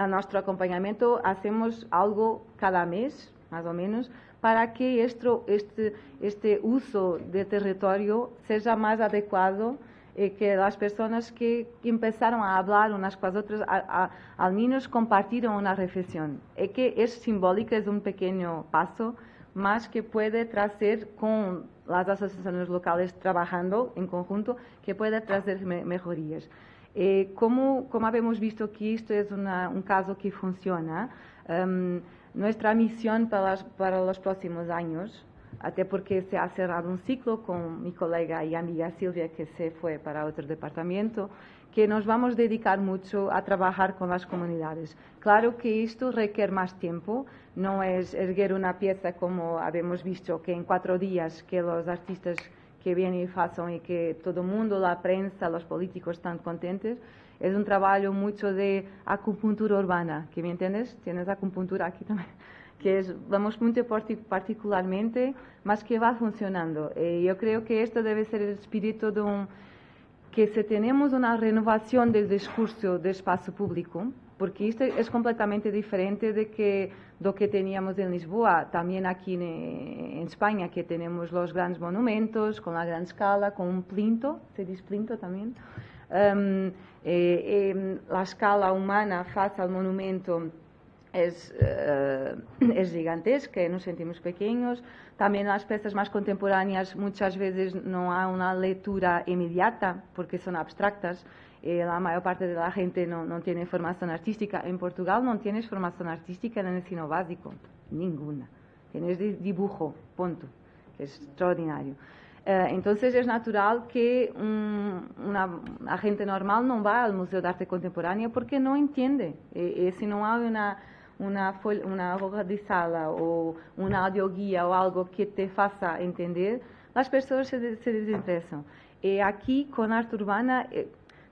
nuestro acompañamiento hacemos algo cada mes, más o menos, para que este uso de territorio sea más adecuado, que las personas que empezaron a hablar unas con las otras, al menos compartieron una reflexión. Y que es simbólica, es un pequeño paso, más que puede traer con las asociaciones locales trabajando en conjunto, que puede traer mejorías. Como habemos visto que esto es un caso que funciona, nuestra misión para los próximos años, até porque se ha cerrado un ciclo con mi colega y amiga Silvia, que se fue para otro departamento, que nos vamos a dedicar mucho a trabajar con las comunidades. Claro que esto requiere más tiempo, no es erguer una pieza como habemos visto, que en 4 días que los artistas que vienen y hacen y que todo el mundo, la prensa, los políticos están contentos. Es un trabajo mucho de acupuntura urbana, ¿que me entiendes? Tienes acupuntura aquí también, que vamos muy particularmente, más que va funcionando. Yo creo que esto debe ser el espíritu de que si tenemos una renovación del discurso del espacio público, porque esto es completamente diferente de lo que teníamos en Lisboa, también aquí en España, que tenemos los grandes monumentos con la gran escala, con un plinto, se dice plinto también. La escala humana face al monumento es gigantesca, nos sentimos pequeños. También las piezas más contemporáneas muchas veces no hay una lectura inmediata porque son abstractas. La mayor parte de la gente no tiene formación artística. En Portugal no tienes formación artística en el ensino básico, ninguna. Tienes dibujo, punto, que es extraordinario. Entonces es natural que una gente normal no va al Museo de Arte Contemporánea porque no entiende. Si no hay una hoja de sala o una audioguía o algo que te faça entender, las personas se desinteresan. Aquí con arte urbana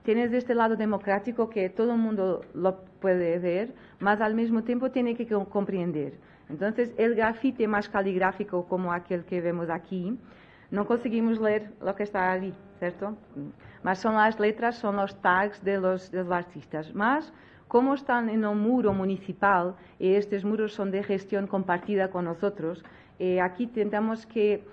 tienes este lado democrático que todo el mundo lo puede ver, mas al mismo tiempo tiene que comprender. Entonces el grafite más caligráfico como aquel que vemos aquí, no conseguimos leer lo que está allí, ¿cierto? Mas son las letras, son los tags de los artistas. Mas, como están en un muro municipal, y estos muros son de gestión compartida con nosotros, aquí intentamos que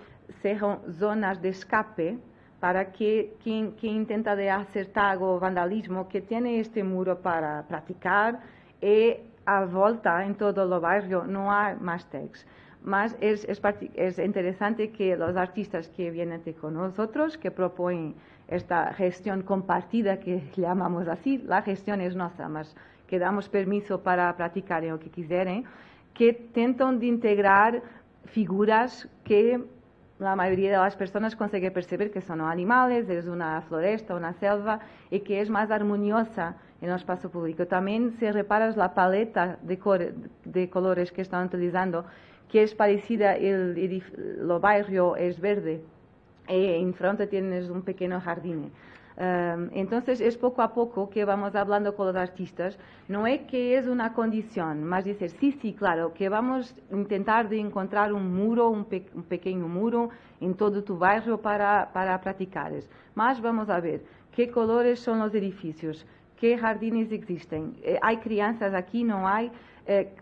sean zonas de escape para que quien intenta de hacer tag o vandalismo, que tiene este muro para practicar, y a volta en todo el barrio no hay más tags. Mas es interesante que los artistas que vienen con nosotros, que proponen esta gestión compartida, que llamamos así, la gestión es nuestra, mas que damos permiso para practicar lo que quisieran, que intentan de integrar figuras que la mayoría de las personas consigue percibir que son animales, es una floresta, una selva, y que es más armoniosa en el espacio público. También si reparas la paleta de colores que están utilizando, que es parecida, el barrio es verde, en frente tienes un pequeño jardín. Entonces es poco a poco que vamos hablando con los artistas, no es que es una condición, más decir, sí, claro, que vamos a intentar de encontrar un muro, un pequeño muro en todo tu barrio para practicar. Mas vamos a ver qué colores son los edificios, qué jardines existen, hay crianzas aquí, no hay,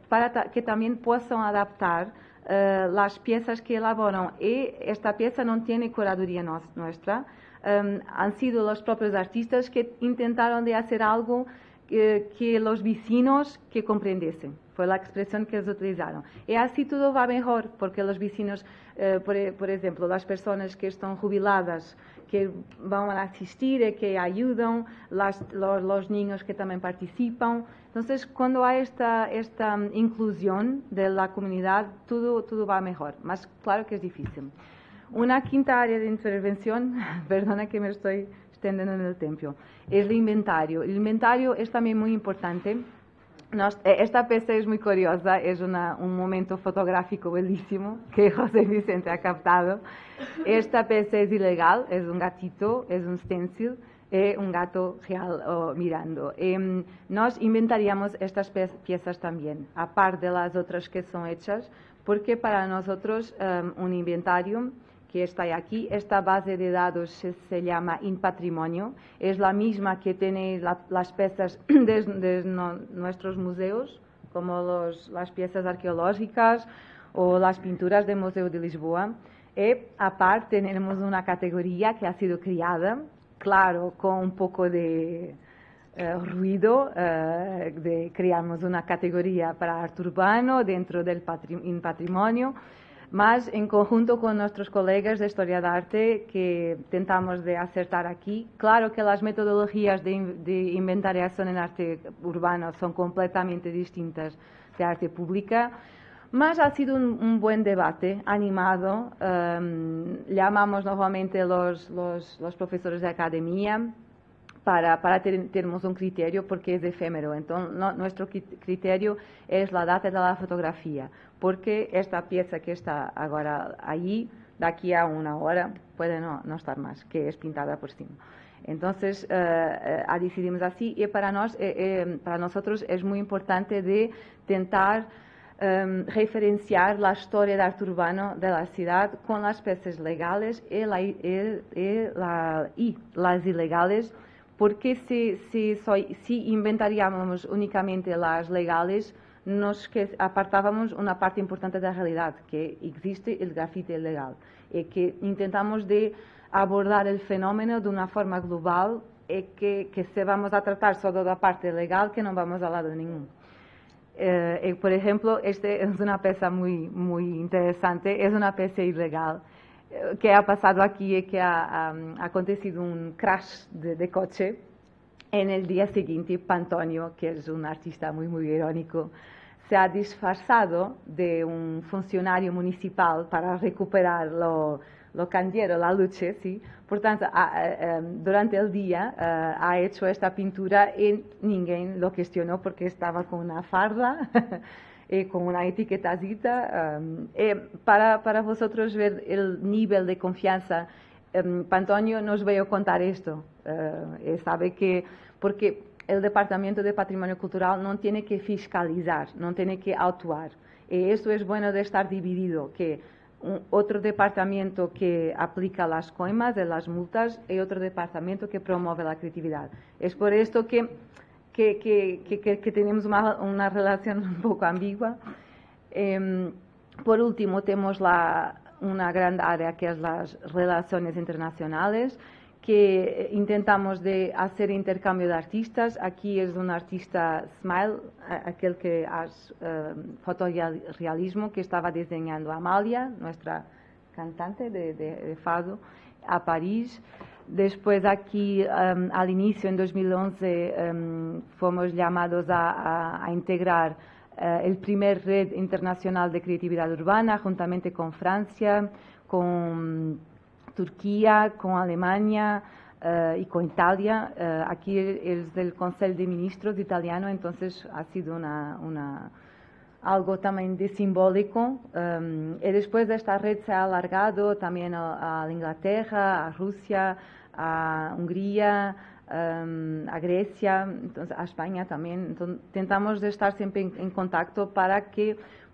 para que también puedan adaptar las piezas que elaboran. Y esta pieza no tiene curaduría nuestra, han sido los propios artistas que intentaron de hacer algo que los vecinos que comprendiesen. Fue la expresión que ellos utilizaron. Y así todo va mejor, porque los vecinos, por ejemplo, las personas que están jubiladas, que van a asistir y que ayudan, los niños que también participan. Entonces, cuando hay esta inclusión de la comunidad, todo va mejor. Más claro que es difícil. Una quinta área de intervención, perdona que me estoy extendiendo en el tiempo, es el inventario. El inventario es también muy importante Esta peça es muy curiosa, es un momento fotográfico bellísimo que José Vicente ha captado. Esta peça es ilegal, es un gatito, es un stencil, es un gato real mirando. Nos inventaríamos estas piezas también, aparte de las otras que son hechas, porque para nosotros un inventario que está aquí, esta base de datos se llama InPatrimonio, es la misma que tenéis las piezas de nuestros museos, como las piezas arqueológicas o las pinturas del Museo de Lisboa. Y aparte tenemos una categoría que ha sido creada, claro, con un poco de ruido, creamos una categoría para arte urbano dentro del InPatrimonio, mas en conjunto con nuestros colegas de Historia de Arte que tentamos de acertar aquí. Claro que las metodologías de inventariación en arte urbano son completamente distintas de arte pública, mas ha sido un buen debate, animado. Llamamos nuevamente los profesores de academia para termos un criterio, porque es efímero. Entonces, nuestro criterio es la data de la fotografía, porque esta pieza que está ahora allí, de aquí a una hora, puede no estar más, que es pintada por cima. Entonces, decidimos así, y para nosotros es muy importante de tentar referenciar la historia de arte urbano de la ciudad con las piezas legales y las ilegales, porque si inventaríamos únicamente las legales, nos apartábamos una parte importante de la realidad, que existe el grafite ilegal, y que intentamos de abordar el fenómeno de una forma global, y que se vamos a tratar solo de la parte legal, que no vamos al lado ningún. Por ejemplo, esta es una pieza muy interesante, es una pieza ilegal. Que ha pasado aquí es que ha acontecido un crash de coche. En el día siguiente, Pantonio, que es un artista muy irónico, se ha disfrazado de un funcionario municipal para recuperar lo candiero, la lucha, ¿sí? Por tanto, durante el día ha hecho esta pintura y ninguém lo cuestionó porque estaba con una farda y con una etiquetacita. Para vosotros ver el nivel de confianza, Pantonio nos veio contar esto. Sabe que, porque el Departamento de Patrimonio Cultural no tiene que fiscalizar, no tiene que actuar. Y esto es bueno de estar dividido, que otro departamento que aplica las coimas de las multas y otro departamento que promueve la creatividad. Es por esto que tenemos una relación un poco ambigua. Por último, tenemos una gran área que es las relaciones internacionales, que intentamos de hacer intercambio de artistas. Aquí es un artista Smile, aquel que hace fotorrealismo, que estaba diseñando Amalia, nuestra cantante de fado, a París. Después aquí, al inicio, en 2011, fomos llamados a integrar el primer red internacional de creatividad urbana, juntamente con Francia, con Turquía, con Alemania y con Italia. Aquí es del Consejo de Ministros italiano, entonces ha sido algo también de simbólico. Y después de esta red se ha alargado también a Inglaterra, a Rusia, a Hungría, a Grecia, entonces a España también. Entonces, intentamos de estar siempre en contacto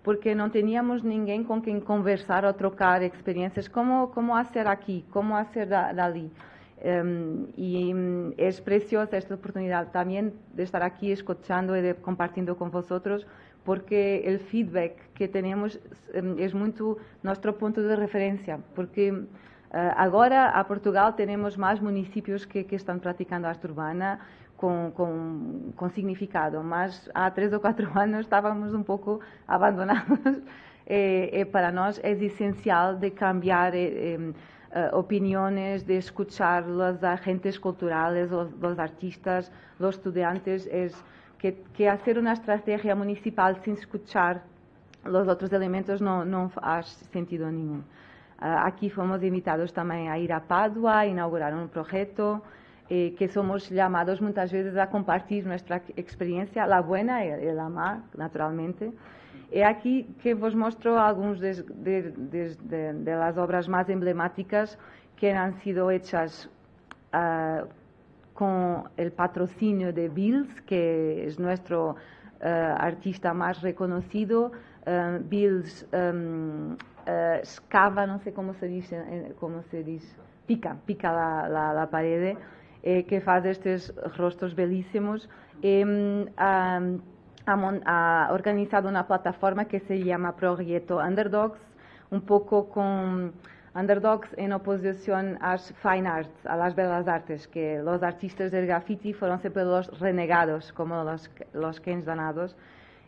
porque no teníamos ninguém con quien conversar o trocar experiencias, cómo hacer aquí, cómo hacer allí. Y es preciosa esta oportunidad también de estar aquí escuchando y de compartiendo con vosotros, porque el feedback que tenemos es mucho nuestro punto de referencia, porque agora a Portugal tenemos más municipios que están practicando arte urbana con significado, mas há 3 ou 4 anos estávamos un pouco abandonados. Para nós é essencial de cambiar opiniones, de escuchar los agentes culturales, los artistas, los estudiantes, que hacer una estrategia municipal sin escuchar los otros elementos no hace sentido ninguno. Aquí fomos invitados también a ir a Padua, a inaugurar un proyecto, que somos llamados muchas veces a compartir nuestra experiencia, la buena y la mala, naturalmente. Y aquí que vos muestro algunas de las obras más emblemáticas que han sido hechas con el patrocinio de Beals, que es nuestro artista más reconocido. Beals escava, no sé cómo se dice, pica la pared, que hace estos rostros belísimos. Ha organizado una plataforma que se llama Proyecto Underdogs, un poco con Underdogs en oposición a las Fine Arts, a las belas artes, que los artistas del graffiti fueron siempre los renegados, como los keynesianos.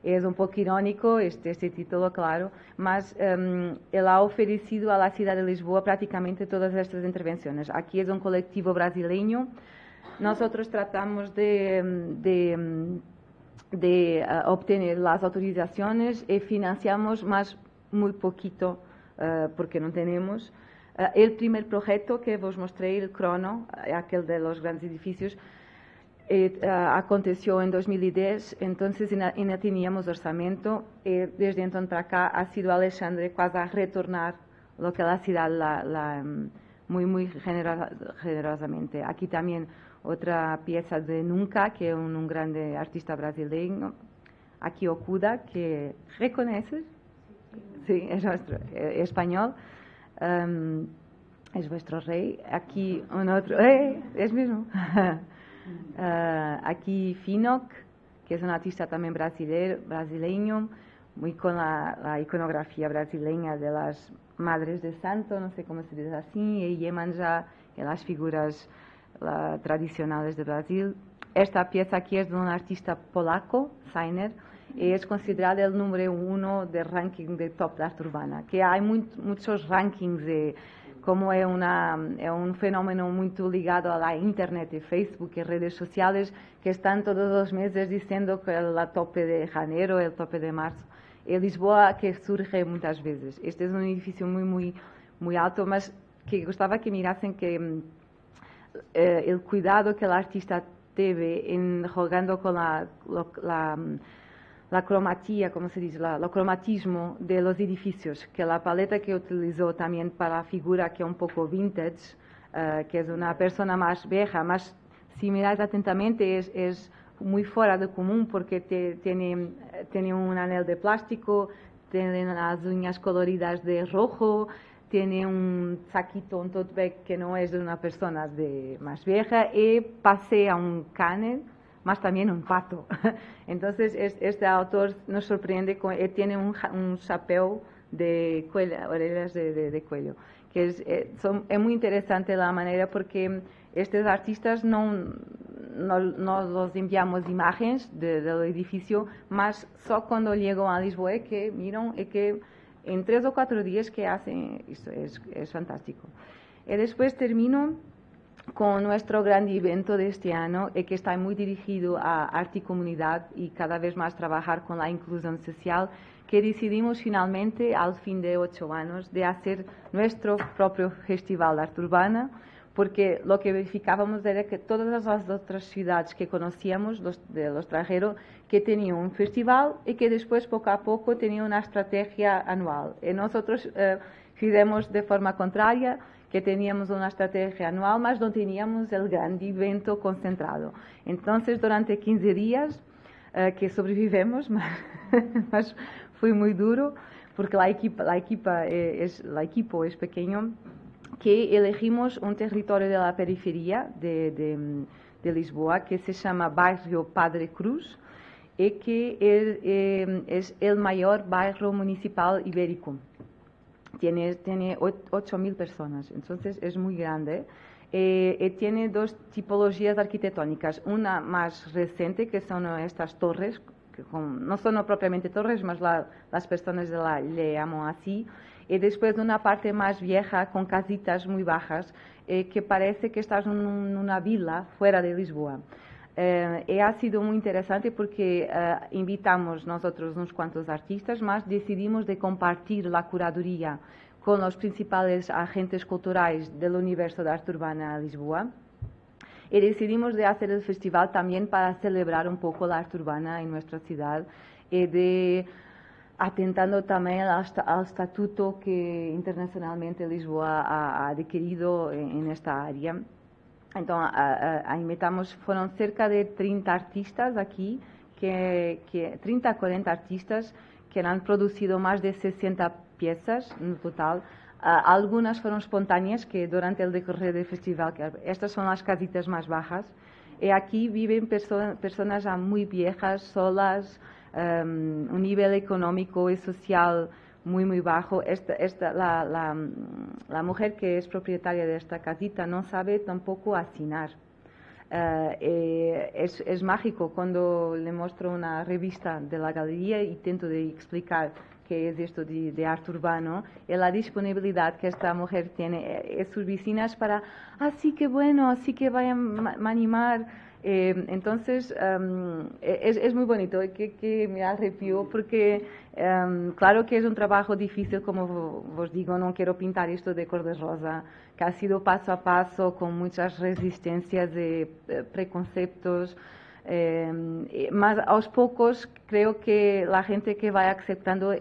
Es un poco irónico este título, claro, mas él ha ofrecido a la ciudad de Lisboa prácticamente todas estas intervenciones. Aquí es un colectivo brasileño. Nosotros tratamos de obtener las autorizaciones y financiamos más muy poquito porque no tenemos. El primer proyecto que vos mostré, el Crono, aquel de los grandes edificios, aconteció en 2010, entonces no teníamos orçamento y desde entonces para acá ha sido Alexandre quase a retornar lo que la ciudad muy generosamente. Aquí también otra pieza de Nunca, que es un grande artista brasileño. Aquí Okuda, que reconoces, sí, es nuestro español, es vuestro rey. Aquí un otro, es mismo. Aquí Finoc, que es un artista también brasileño, muy con la iconografía brasileña de las madres de santo, no sé cómo se dice así, y Iemanjá, y las figuras tradicionales de Brasil. Esta pieza aquí es de un artista polaco, Sainer, y es considerado el número 1 del ranking de top de arte urbana, que hay muchos rankings de como es un fenómeno muy ligado a la internet y Facebook y redes sociales que están todos los meses diciendo que el tope de enero, el tope de marzo. En Lisboa que surge muchas veces. Este es un edificio muy alto, mas que gustaba que mirasen que el cuidado que el artista teve en jugando con la cromatía, como se dice, el cromatismo de los edificios, que la paleta que utilizó también para la figura que es un poco vintage, que es una persona más vieja, más, si miráis atentamente, es muy fuera de común porque tiene un anel de plástico, tiene las uñas coloridas de rojo, tiene un saquito, un tote bag que no es de una persona más vieja y pasea un cane, más también un pato. Entonces, este autor nos sorprende, tiene un chapéu de cuello, orejas de cuello, que es muy interesante la manera porque estos artistas no los enviamos imágenes del edificio, más solo cuando llego a Lisboa que miran y que en 3 o 4 días que hacen, esto es fantástico. Y después termino con nuestro gran evento de este año, que está muy dirigido a arte y comunidad y cada vez más trabajar con la inclusión social, que decidimos finalmente, al fin de 8 años, de hacer nuestro propio Festival de Arte Urbana, porque lo que verificábamos era que todas las otras ciudades que conocíamos, de los extranjeros, que tenían un festival y que después, poco a poco, tenían una estrategia anual. Y nosotros fizemos de forma contraria, que teníamos una estrategia anual, mas no teníamos el gran evento concentrado. Entonces, durante 15 días que sobrevivimos, mas fue muy duro, porque el equipo es pequeño, que elegimos un territorio de la periferia de Lisboa, que se llama Bairro Padre Cruz, y que es el mayor barrio municipal ibérico. Tiene 8.000 personas, entonces es muy grande. Tiene 2 tipologías arquitectónicas, una más reciente, que son estas torres, que no son propiamente torres, mas las personas le llaman así, y después una parte más vieja, con casitas muy bajas, que parece que estás en una vila fuera de Lisboa. Y ha sido muy interesante porque invitamos nosotros unos cuantos artistas, más decidimos de compartir la curaduría con los principales agentes culturales del universo de arte urbana de Lisboa. Y decidimos de hacer el festival también para celebrar un poco la arte urbana en nuestra ciudad y de atentando también al estatuto que internacionalmente Lisboa ha adquirido en esta área. Entonces, ahí fueron cerca de 30 artistas aquí, 30 a 40 artistas que han producido más de 60 piezas en total. Algunas fueron espontáneas, que durante el decorrer del festival, estas son las casitas más bajas, y aquí viven personas ya muy viejas, solas, un nivel económico y social muy bajo. La mujer que es propietaria de esta casita no sabe tampoco asinar. Es mágico cuando le muestro una revista de la galería y intento de explicar qué es esto de arte urbano, y la disponibilidad que esta mujer tiene, sus vecinas para, sí que bueno, así que vayan a animar. Entonces, es muy bonito, que me arrepió porque, claro que es un trabajo difícil, como os digo, no quiero pintar esto de color de rosa, que ha sido paso a paso, con muchas resistencias de preconceptos, más a los pocos creo que la gente que va aceptando.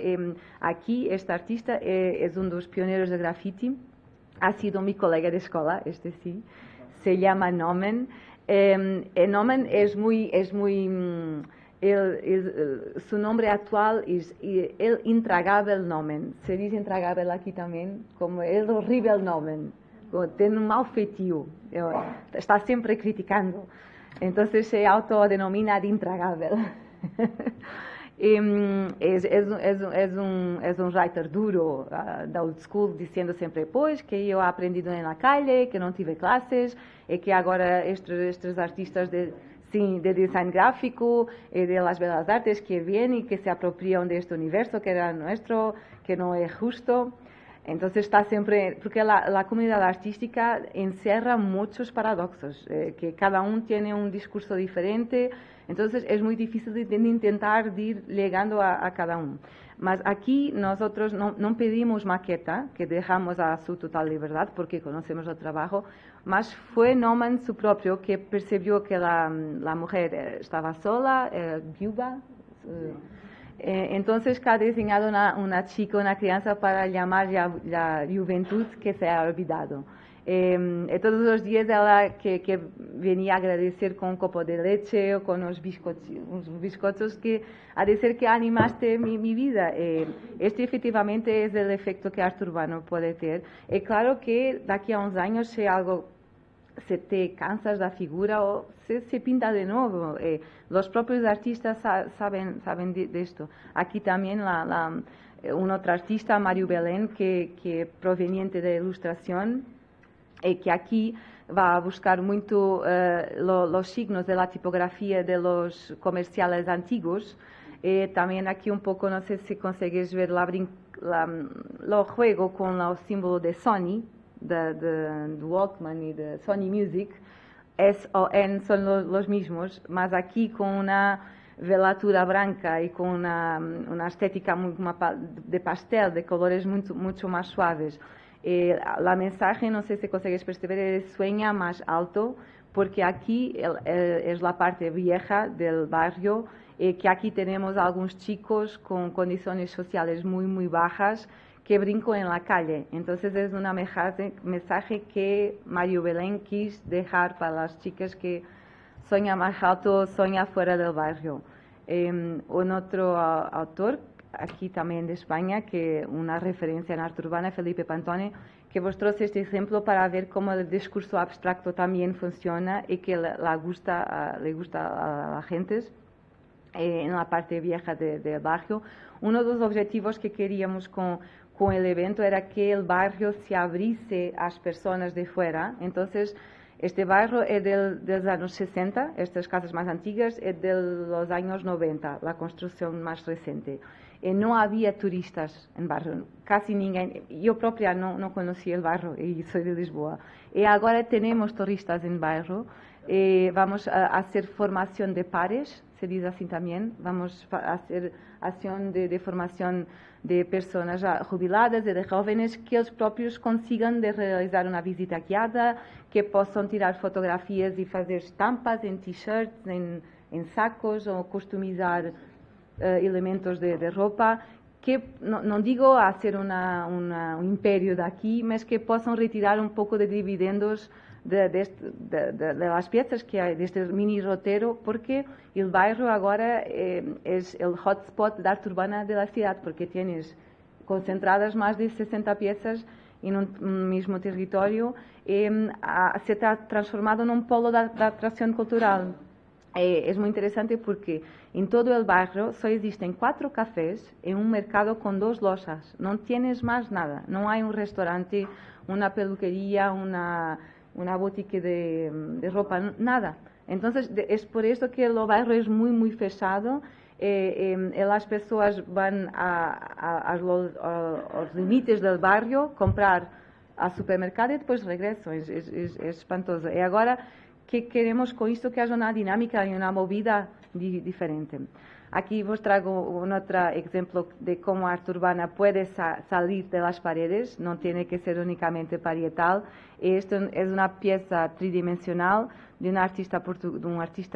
Aquí este artista es uno de los pioneros de graffiti, ha sido mi colega de escuela, sí, se llama Nomen. Nomen su nombre actual es el intragável Nomen. Se dice intragável aquí también, como el horrible Nomen, tiene un mal feitio, está siempre criticando. Entonces se autodenomina de intragável. Es un writer duro, da old school, diciendo sempre, pois, que eu aprendido na calle, que não tive clases, e que agora estes artistas de design gráfico y de las bellas artes que vienen y que se apropian de este universo que era nuestro, que no es justo. Entonces está siempre, porque la comunidad artística encierra muchos paradoxos, que cada uno tiene un discurso diferente, entonces es muy difícil de intentar ir llegando a cada uno. Mas aquí nosotros no pedimos maqueta, que dejamos a su total libertad porque conocemos el trabajo, mas fue Nomen su propio que percibió que la mujer estaba sola, viuda. Entonces que ha diseñado una chica, una crianza para llamar la juventud que se ha olvidado. Todos los días ella que venía a agradecer con un copo de leche o con unos bizcochos que a decir que animaste mi vida. Este efectivamente es el efecto que arte urbano puede tener. Claro que de aquí a unos años si algo se te cansas la figura o se pinta de nuevo. Los propios artistas saben de esto. Aquí también un otro artista, Mario Belén, que proveniente de ilustración, que aquí va a buscar mucho los signos de la tipografía de los comerciales antiguos. También aquí un poco, no sé si consigues ver lo juego con los símbolos de Sony, de Walkman y de Sony Music. S o N son los mismos, mas aquí con una velatura blanca y con una estética de pastel, de colores mucho más suaves. La mensaje, no sé si consigues percibir, es sueña más alto, porque aquí es la parte vieja del barrio, que aquí tenemos algunos chicos con condiciones sociales muy bajas que brincan en la calle. Entonces es un mensaje que Mario Belén quis dejar para las chicas que sueñan más alto, sueñan fuera del barrio. Un otro autor aquí también de España, que una referencia en arte urbana, Felipe Pantone, que vos trae este ejemplo para ver cómo el discurso abstracto también funciona y que le gusta a la gente en la parte vieja del barrio. Uno de los objetivos que queríamos con el evento era que el barrio se abriese a las personas de fuera. Entonces, este barrio es de los años 60, estas casas más antiguas es de los años 90, la construcción más reciente. No había turistas en el barrio, casi ninguém. Yo propia no conocía el barrio y soy de Lisboa. Y ahora tenemos turistas en el barrio. Vamos a hacer formación de pares, se dice así también. Vamos a hacer acción de formación de personas já jubiladas e de jóvenes que eles próprios consigam de realizar uma visita guiada, que possam tirar fotografias e fazer estampas em t-shirts, em sacos, ou customizar elementos de roupa, que não digo a ser um império daqui, mas que possam retirar um pouco de dividendos de las piezas que hay de este mini roteiro, porque el bairro ahora es el hotspot de arte urbana de la ciudad, porque tienes concentradas más de 60 piezas en un mismo territorio, se está transformado en un polo de atracción cultural. Es muy interesante porque en todo el barrio solo existen 4 cafés en un mercado con 2 lojas. No tienes más nada. No hay un restaurante, una peluquería, una boutique de ropa, nada. Entonces, es por eso que el barrio es muy, muy fechado. Las personas van a los límites del barrio comprar al supermercado y después regresan. Es espantoso. Y ahora, ¿qué queremos con esto? Que haya una dinámica y una movida diferente. Aquí os traigo un otro ejemplo de cómo arte urbana puede salir de las paredes, no tiene que ser únicamente parietal. Esto es una pieza tridimensional de un artista,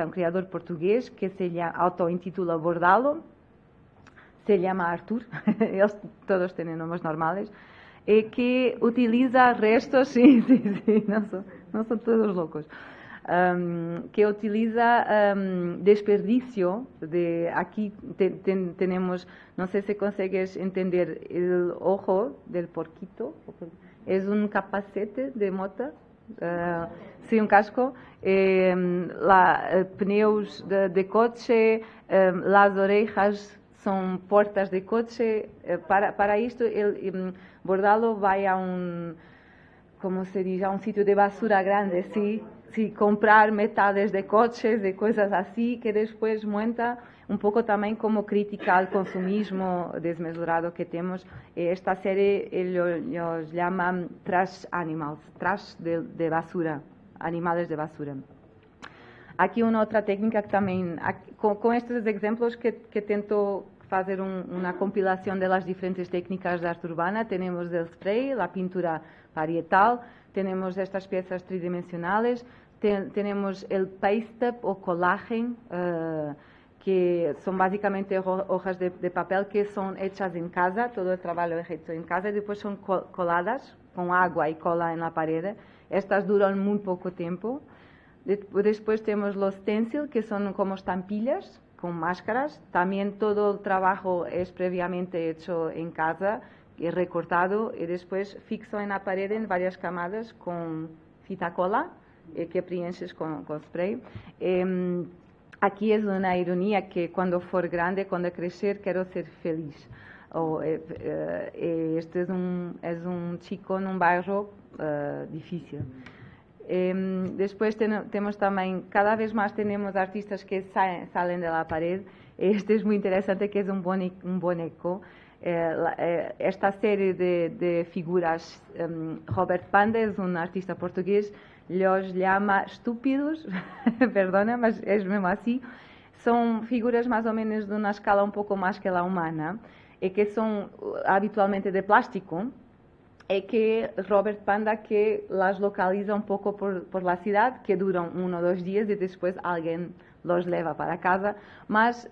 un creador portugués que se auto-intitula Bordalo, se llama Artur, ellos todos tienen nombres normales, que utiliza restos, sí, no son todos locos. Que utiliza desperdicio de aquí tenemos, no sé si consigues entender, el ojo del porquito es un capacete de moto, sí, un casco, pneus de coche, las orejas son puertas de coche. Para esto el Bordalo va a como se dice, a un sitio de basura grande, sí, comprar metades de coches, de cosas así, que después monta un poco también como crítica al consumismo desmesurado que tenemos. Esta serie ellos llaman trash animals, trash de basura, animales de basura. Aquí una otra técnica que también, con estos ejemplos que tento hacer una compilación de las diferentes técnicas de arte urbana, tenemos el spray, la pintura parietal, tenemos estas piezas tridimensionales, tenemos el paste o collagen, que son básicamente hojas de papel que son hechas en casa, todo el trabajo es hecho en casa y después son coladas con agua y cola en la pared. Estas duran muy poco tiempo. Después tenemos los stencil, que son como estampillas con máscaras. También todo el trabajo es previamente hecho en casa, recortado y después fixo en la pared en varias camadas con fita cola que preenches con spray. Aquí es una ironía que cuando for grande, cuando crecer, quiero ser feliz. Este es un chico en un barrio difícil. Después tenemos también, cada vez más tenemos artistas que salen de la pared. Este es muy interesante, que es un boneco. Esta serie de figuras, Robert Panda es un artista portugués, los llama estúpidos, perdona, mas es mesmo así. Son figuras más o menos de una escala un poco más que la humana, y que son habitualmente de plástico, y que Robert Panda que las localiza un poco por la ciudad, que duran 1 o 2 días y después alguien los lleva para casa, mas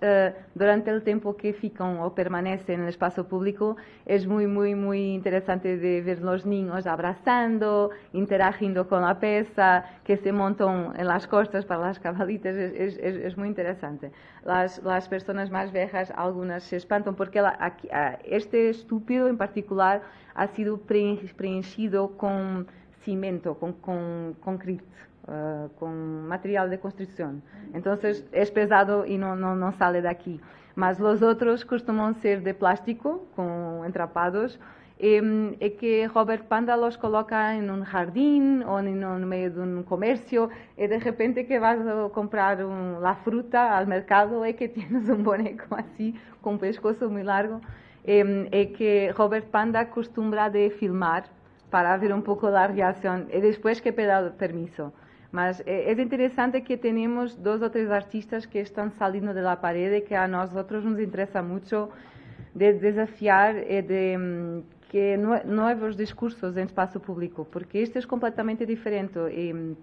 durante el tiempo que fican o permanecen en el espacio público es muy, muy, muy interesante de ver los niños abrazando, interagiendo con la pieza, que se montan en las costas para las cabalitas. Es muy interesante. Las personas más viejas, algunas se espantan porque este estúpido en particular ha sido preenchido con cemento, con concreto. Con material de construcción. Entonces es pesado y no sale de aquí. Mas los otros costuman ser de plástico, con entrapados, y que Robert Panda los coloca en un jardín o en medio de un comercio, y de repente que vas a comprar la fruta al mercado y que tienes un boneco así, con un pescozo muy largo, y que Robert Panda acostumbra de filmar para ver un poco la reacción, y después que pida permiso. Mas es interesante que tenemos 2 o 3 artistas que están saliendo de la pared, que a nosotros nos interesa mucho de desafiar y de que nuevos discursos en espacio público, porque esto es completamente diferente. Y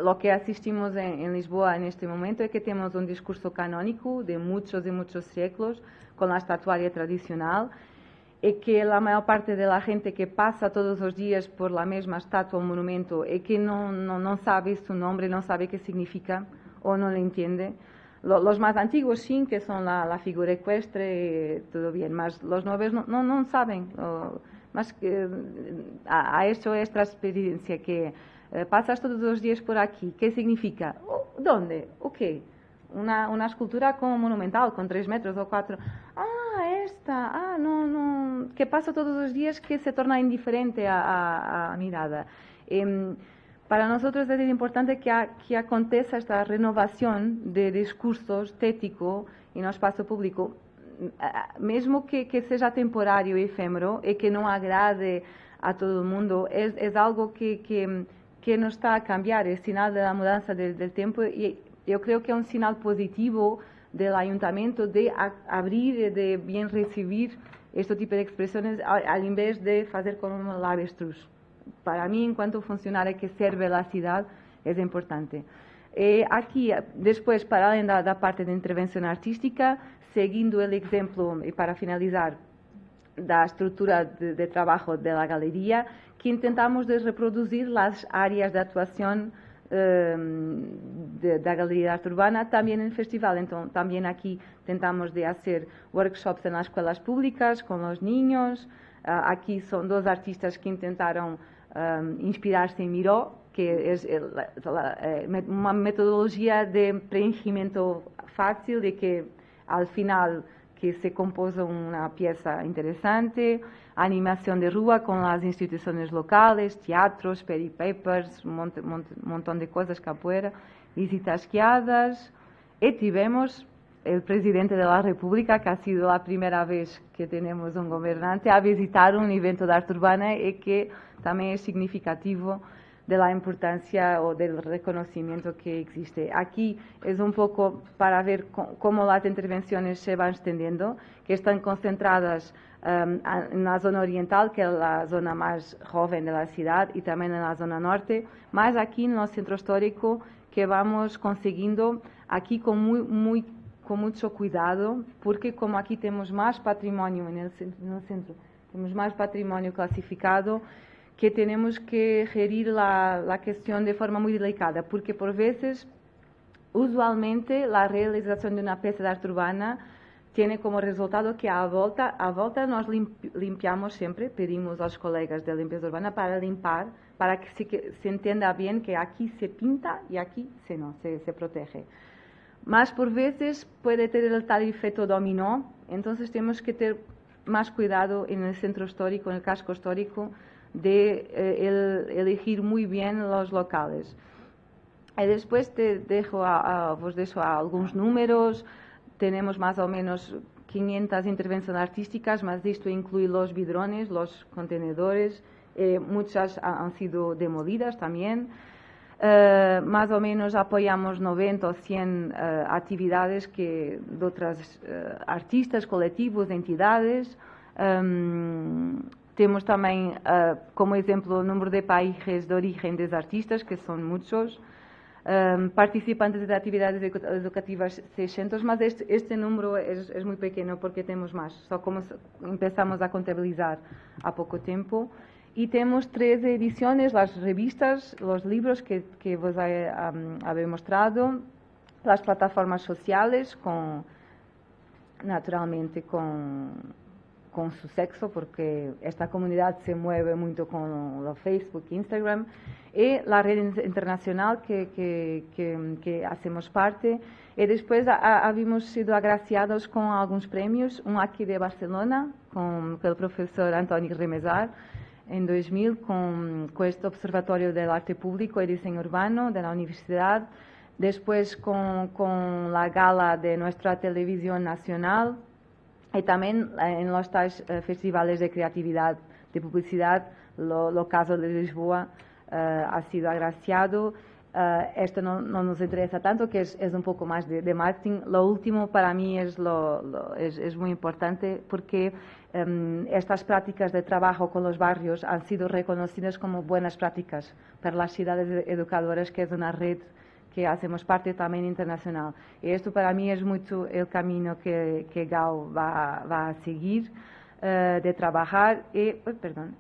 lo que asistimos en Lisboa en este momento es que tenemos un discurso canónico de muchos y muchos siglos, con la estatuaria tradicional, y que la mayor parte de la gente que pasa todos los días por la misma estatua o monumento y que no sabe su nombre, no sabe qué significa o no lo entiende. Los más antiguos sí, que son la figura ecuestre, todo bien, mas los nuevos no saben. Más que ha hecho esta experiencia que pasas todos los días por aquí, ¿qué significa? ¿Dónde? ¿O qué? Una escultura como monumental, con 3 metros o 4. No, que pasa todos los días que se torna indiferente a mirada. Para nosotros es importante que aconteça esta renovación de discurso estético en el espacio público, mesmo que sea temporario y efêmero y que no agrade a todo el mundo, es algo que no está a cambiar, es sinal de la mudanza del tiempo, y yo creo que es un sinal positivo del ayuntamiento de abrir, de bien recibir este tipo de expresiones, al invés de hacer como el avestruz. Para mí, en cuanto funcionario que sirve la ciudad, es importante. Aquí, después, para além da parte de intervención artística, seguindo el ejemplo, y para finalizar, da estructura de trabajo de la galería, que intentamos de reproducir las áreas de actuación da Galeria de Arte Urbana también en el festival. Entonces, también aquí intentamos de hacer workshops en las escuelas públicas con los niños. Aquí son 2 artistas que intentaron inspirarse en Miró, que es una metodología de preenchimiento fácil, de que al final que se compuso una pieza interesante, animación de rúa con las instituciones locales, teatros, peripapers, un montón de cosas capoeira, visitas guiadas, y tivemos el presidente de la República, que ha sido la primera vez que tenemos un gobernante, a visitar un evento de arte urbana y que también es significativo de la importancia o del reconocimiento que existe. Aquí es un poco para ver cómo las intervenciones se van extendiendo, que están concentradas en la zona oriental, que es la zona más joven de la ciudad, y también en la zona norte, más aquí en el centro histórico, que vamos consiguiendo aquí con mucho cuidado, porque como aquí tenemos más patrimonio en el centro, tenemos más patrimonio clasificado, que tenemos que gerir la cuestión de forma muy delicada, porque por veces, usualmente, la realización de una pieza de arte urbana tiene como resultado que a volta nos limpiamos siempre, pedimos a los colegas de limpieza urbana para limpar, para que se entienda bien que aquí se pinta y aquí se protege. Mas por veces puede tener el tal efecto dominó, entonces tenemos que tener más cuidado en el centro histórico, en el casco histórico, de elegir muy bien los locales. Y después vos dejo algunos números. Tenemos más o menos 500 intervenciones artísticas, más de esto incluye los vidrones, los contenedores, muchas han sido demolidas también. Más o menos apoyamos 90 o 100 actividades de otros artistas, colectivos, entidades. Temos también como ejemplo el número de países de origen de los artistas, que son muchos. Participantes de actividades educativas 600, mas este número es muy pequeño porque tenemos más, só como empezamos a contabilizar a poco tiempo. Y tenemos 3 ediciones, las revistas, los libros que vos habéis mostrado, las plataformas sociales, naturalmente con su sexo, porque esta comunidad se mueve mucho con lo Facebook, Instagram, y la red internacional que hacemos parte. Y después habíamos sido agraciados con algunos premios, uno aquí de Barcelona, con el profesor Antoni Remesar, en 2000, con este Observatorio del Arte Público y Diseño Urbano de la Universidad. Después con la gala de nuestra televisión nacional, y también en los festivales de creatividad, de publicidad, lo caso de Lisboa ha sido agraciado. esto no nos interesa tanto, que es un poco más de marketing. Lo último para mí es muy importante porque estas prácticas de trabajo con los barrios han sido reconocidas como buenas prácticas para las ciudades educadoras, que es una red que hacemos parte también internacional. Y esto para mí es mucho el camino que GAU va a seguir, de trabajar. Y,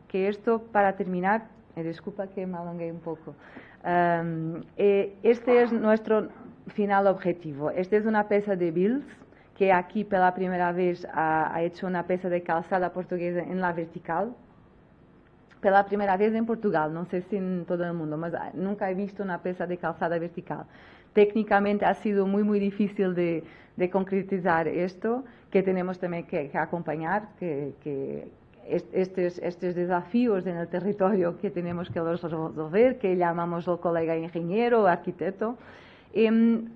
que esto, para terminar, disculpa que me alongué un poco, este es nuestro final objetivo. Esta es una pieza de Bills, que aquí pela primera vez ha hecho una pieza de calzada portuguesa en la vertical. Pela primera vez en Portugal, no sé si en todo el mundo, pero nunca he visto una pieza de calzada vertical. Técnicamente ha sido muy difícil de concretizar esto, que tenemos también que acompañar, que estos desafíos en el territorio que tenemos que resolver, que llamamos el colega ingeniero o arquitecto.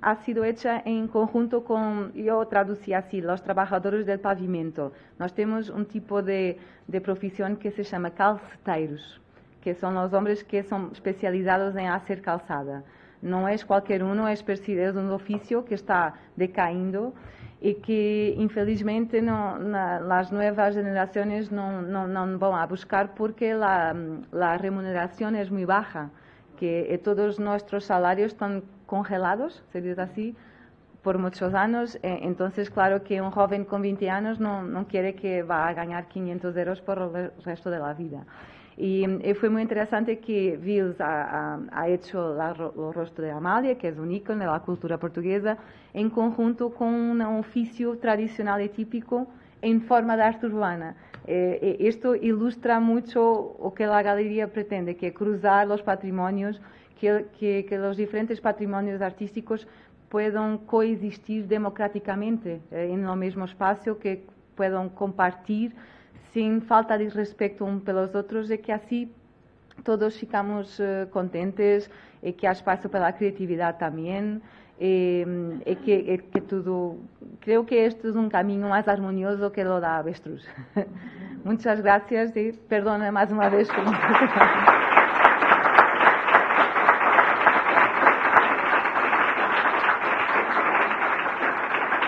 Ha sido hecha en conjunto con, yo traducí así, los trabajadores del pavimento. Nós temos un tipo de profesión que se llama calceteiros, que son los hombres que son especializados en hacer calzada. No es cualquier uno, es un oficio que está decayendo y que infelizmente las nuevas generaciones no van a buscar, porque la remuneración es muy baja, que todos nuestros salarios están congelados, se dice así, por muchos años. Entonces, claro que un joven con 20 años no quiere que va a ganar 500 euros por el resto de la vida. Y fue muy interesante que Vils ha hecho el rostro de Amália, que es un ícono de la cultura portuguesa, en conjunto con un oficio tradicional y típico en forma de arte urbana. Esto ilustra mucho lo que la galería pretende, que cruzar los patrimonios, que los diferentes patrimonios artísticos puedan coexistir democráticamente en el mismo espacio, que puedan compartir sin falta de respeto uns pelos outros, e que assim todos ficamos contentes, e que há espaço para a criatividade também, e que tudo. Creo que este é um caminho mais harmonioso que o da avestruz. Muitas gracias e perdona mais uma vez.